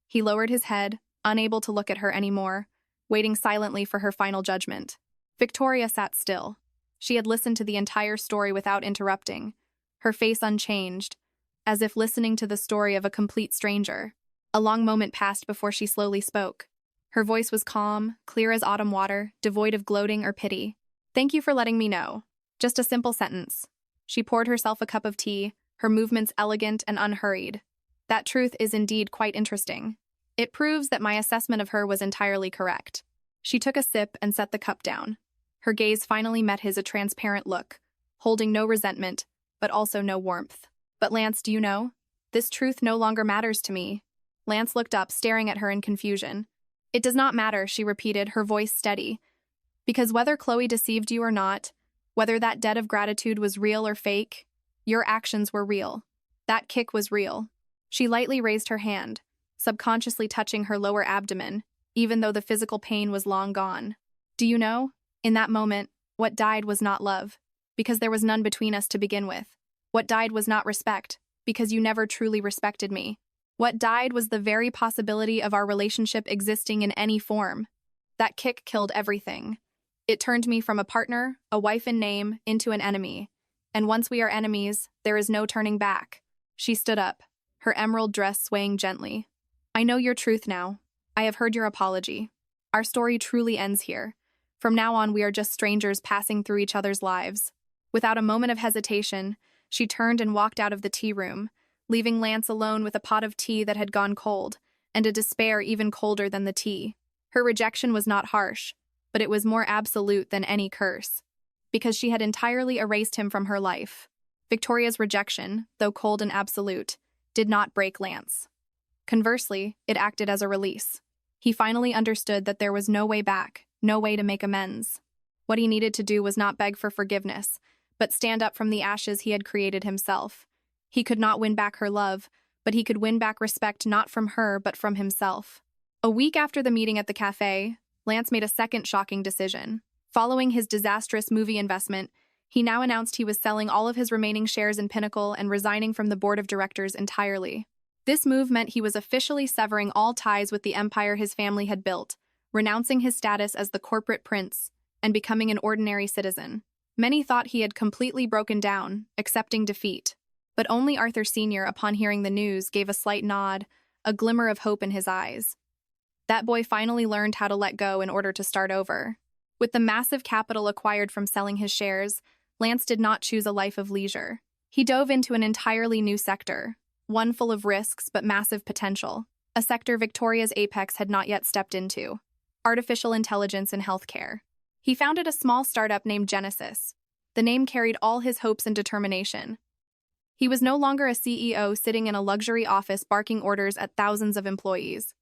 He lowered his head, unable to look at her anymore, waiting silently for her final judgment. Victoria sat still. She had listened to the entire story without interrupting, her face unchanged, as if listening to the story of a complete stranger. A long moment passed before she slowly spoke. Her voice was calm, clear as autumn water, devoid of gloating or pity. "Thank you for letting me know. Just a simple sentence." She poured herself a cup of tea, her movements elegant and unhurried. "That truth is indeed quite interesting. It proves that my assessment of her was entirely correct." She took a sip and set the cup down. Her gaze finally met his, a transparent look, holding no resentment, but also no warmth. "But Lance, do you know? This truth no longer matters to me." Lance looked up, staring at her in confusion. "It does not matter," she repeated, her voice steady. "Because whether Chloe deceived you or not, whether that debt of gratitude was real or fake, your actions were real. That kick was real." She lightly raised her hand, subconsciously touching her lower abdomen, even though the physical pain was long gone. "Do you know? In that moment, what died was not love, because there was none between us to begin with. What died was not respect, because you never truly respected me. What died was the very possibility of our relationship existing in any form. That kick killed everything. It turned me from a partner, a wife in name, into an enemy. And once we are enemies, there is no turning back." She stood up, her emerald dress swaying gently. "I know your truth now. I have heard your apology. Our story truly ends here. From now on, we are just strangers passing through each other's lives." Without a moment of hesitation, she turned and walked out of the tea room, leaving Lance alone with a pot of tea that had gone cold, and a despair even colder than the tea. Her rejection was not harsh, but it was more absolute than any curse, because she had entirely erased him from her life. Victoria's rejection, though cold and absolute, did not break Lance. Conversely, it acted as a release. He finally understood that there was no way back, no way to make amends. What he needed to do was not beg for forgiveness, but stand up from the ashes he had created himself. He could not win back her love, but he could win back respect not from her but from himself. A week after the meeting at the cafe, Lance made a second shocking decision. Following his disastrous movie investment, he now announced he was selling all of his remaining shares in Pinnacle and resigning from the board of directors entirely. This move meant he was officially severing all ties with the empire his family had built, renouncing his status as the corporate prince, and becoming an ordinary citizen. Many thought he had completely broken down, accepting defeat. But only Arthur Sr., upon hearing the news, gave a slight nod, a glimmer of hope in his eyes. That boy finally learned how to let go in order to start over. With the massive capital acquired from selling his shares, Lance did not choose a life of leisure. He dove into an entirely new sector, one full of risks but massive potential, a sector Victoria's apex had not yet stepped into: artificial intelligence in healthcare. He founded a small startup named Genesis. The name carried all his hopes and determination. He was no longer a CEO sitting in a luxury office barking orders at thousands of employees.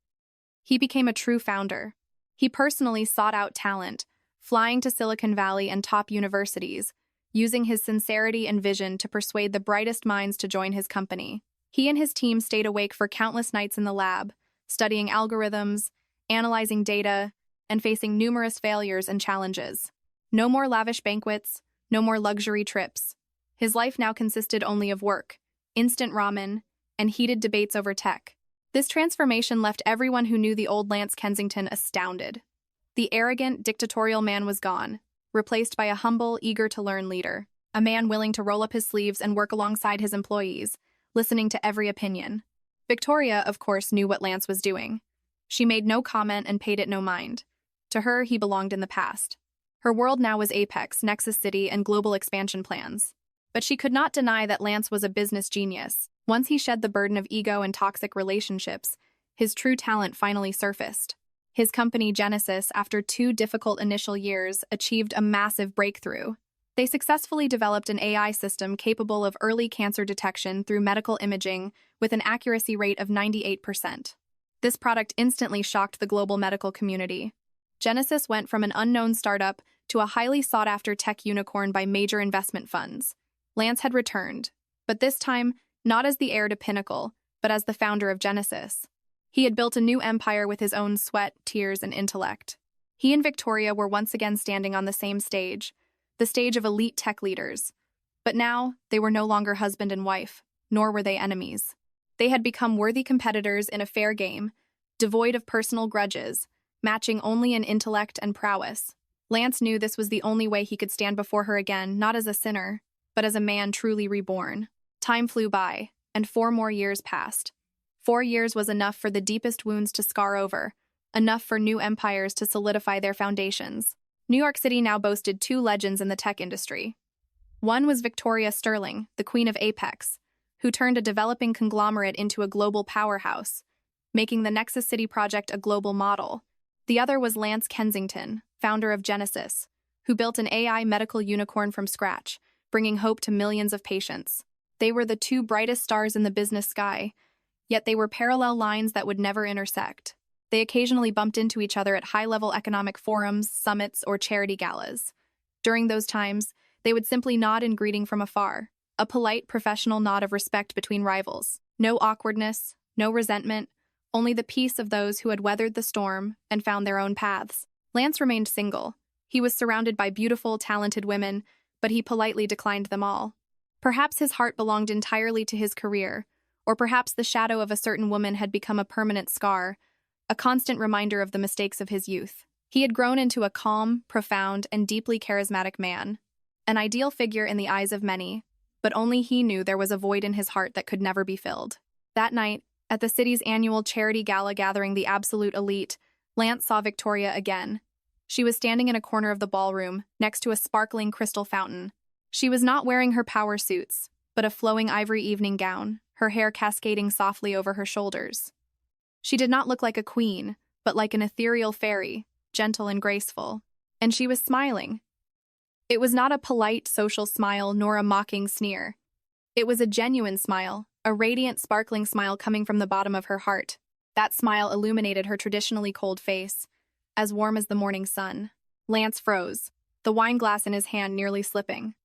He became a true founder. He personally sought out talent, flying to Silicon Valley and top universities, using his sincerity and vision to persuade the brightest minds to join his company. He and his team stayed awake for countless nights in the lab, studying algorithms, analyzing data, and facing numerous failures and challenges. No more lavish banquets, no more luxury trips. His life now consisted only of work, instant ramen, and heated debates over tech. This transformation left everyone who knew the old Lance Kensington astounded. The arrogant, dictatorial man was gone, replaced by a humble, eager-to-learn leader, a man willing to roll up his sleeves and work alongside his employees, listening to every opinion. Victoria, of course, knew what Lance was doing. She made no comment and paid it no mind. To her, he belonged in the past. Her world now was Apex, Nexus City, and global expansion plans. But she could not deny that Lance was a business genius. Once he shed the burden of ego and toxic relationships, his true talent finally surfaced. His company, Genesis, after 2 difficult initial years, achieved a massive breakthrough. They successfully developed an AI system capable of early cancer detection through medical imaging with an accuracy rate of 98%. This product instantly shocked the global medical community. Genesis went from an unknown startup to a highly sought-after tech unicorn by major investment funds. Lance had returned, but this time, not as the heir to Pinnacle, but as the founder of Genesis. He had built a new empire with his own sweat, tears, and intellect. He and Victoria were once again standing on the same stage, the stage of elite tech leaders. But now, they were no longer husband and wife, nor were they enemies. They had become worthy competitors in a fair game, devoid of personal grudges, matching only in intellect and prowess. Lance knew this was the only way he could stand before her again, not as a sinner, but as a man truly reborn. Time flew by, and 4 more years passed. 4 years was enough for the deepest wounds to scar over, enough for new empires to solidify their foundations. New York City now boasted 2 legends in the tech industry. One was Victoria Sterling, the Queen of Apex, who turned a developing conglomerate into a global powerhouse, making the Nexus City project a global model. The other was Lance Kensington, founder of Genesis, who built an AI medical unicorn from scratch, bringing hope to millions of patients. They were the 2 brightest stars in the business sky, yet they were parallel lines that would never intersect. They occasionally bumped into each other at high-level economic forums, summits, or charity galas. During those times, they would simply nod in greeting from afar, a polite, professional nod of respect between rivals. No awkwardness, no resentment, only the peace of those who had weathered the storm and found their own paths. Lance remained single. He was surrounded by beautiful, talented women, but he politely declined them all. Perhaps his heart belonged entirely to his career, or perhaps the shadow of a certain woman had become a permanent scar, a constant reminder of the mistakes of his youth. He had grown into a calm, profound, and deeply charismatic man, an ideal figure in the eyes of many, but only he knew there was a void in his heart that could never be filled. That night, at the city's annual charity gala gathering the absolute elite, Lance saw Victoria again. She was standing in a corner of the ballroom, next to a sparkling crystal fountain. She was not wearing her power suits, but a flowing ivory evening gown, her hair cascading softly over her shoulders. She did not look like a queen, but like an ethereal fairy, gentle and graceful. And she was smiling. It was not a polite social smile nor a mocking sneer. It was a genuine smile, a radiant, sparkling smile coming from the bottom of her heart. That smile illuminated her traditionally cold face, as warm as the morning sun. Lance froze, the wine glass in his hand nearly slipping.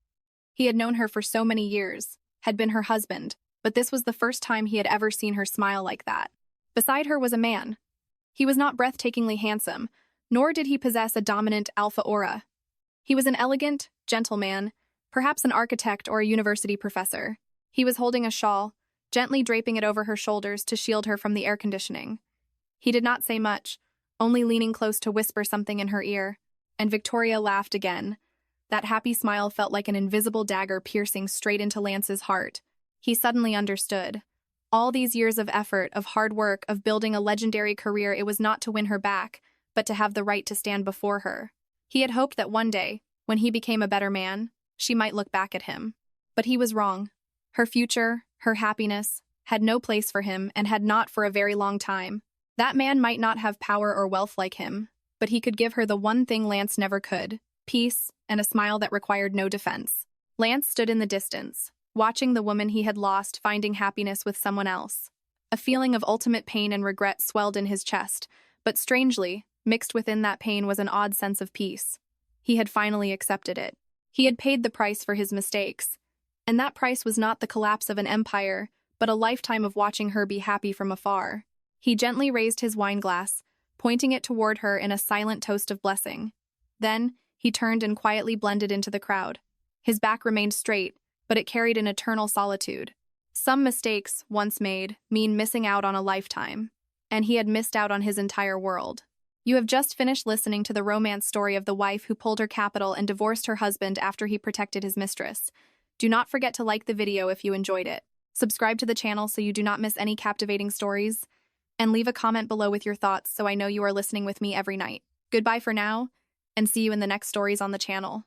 He had known her for so many years, had been her husband, but this was the first time he had ever seen her smile like that. Beside her was a man. He was not breathtakingly handsome, nor did he possess a dominant alpha aura. He was an elegant, gentle man, perhaps an architect or a university professor. He was holding a shawl, gently draping it over her shoulders to shield her from the air conditioning. He did not say much, only leaning close to whisper something in her ear, and Victoria laughed again. That happy smile felt like an invisible dagger piercing straight into Lance's heart. He suddenly understood. All these years of effort, of hard work, of building a legendary career, it was not to win her back, but to have the right to stand before her. He had hoped that one day, when he became a better man, she might look back at him. But he was wrong. Her future, her happiness, had no place for him and had not for a very long time. That man might not have power or wealth like him, but he could give her the one thing Lance never could, peace and a smile that required no defense. Lance stood in the distance, watching the woman he had lost finding happiness with someone else. A feeling of ultimate pain and regret swelled in his chest, but strangely, mixed within that pain was an odd sense of peace. He had finally accepted it. He had paid the price for his mistakes, and that price was not the collapse of an empire, but a lifetime of watching her be happy from afar. He gently raised his wine glass, pointing it toward her in a silent toast of blessing. Then, he turned and quietly blended into the crowd. His back remained straight, but it carried an eternal solitude. Some mistakes, once made, mean missing out on a lifetime, and he had missed out on his entire world. You have just finished listening to the romance story of the wife who pulled her capital and divorced her husband after he protected his mistress. Do not forget to like the video if you enjoyed it. Subscribe to the channel so you do not miss any captivating stories, and leave a comment below with your thoughts so I know you are listening with me every night. Goodbye for now, and see you in the next stories on the channel.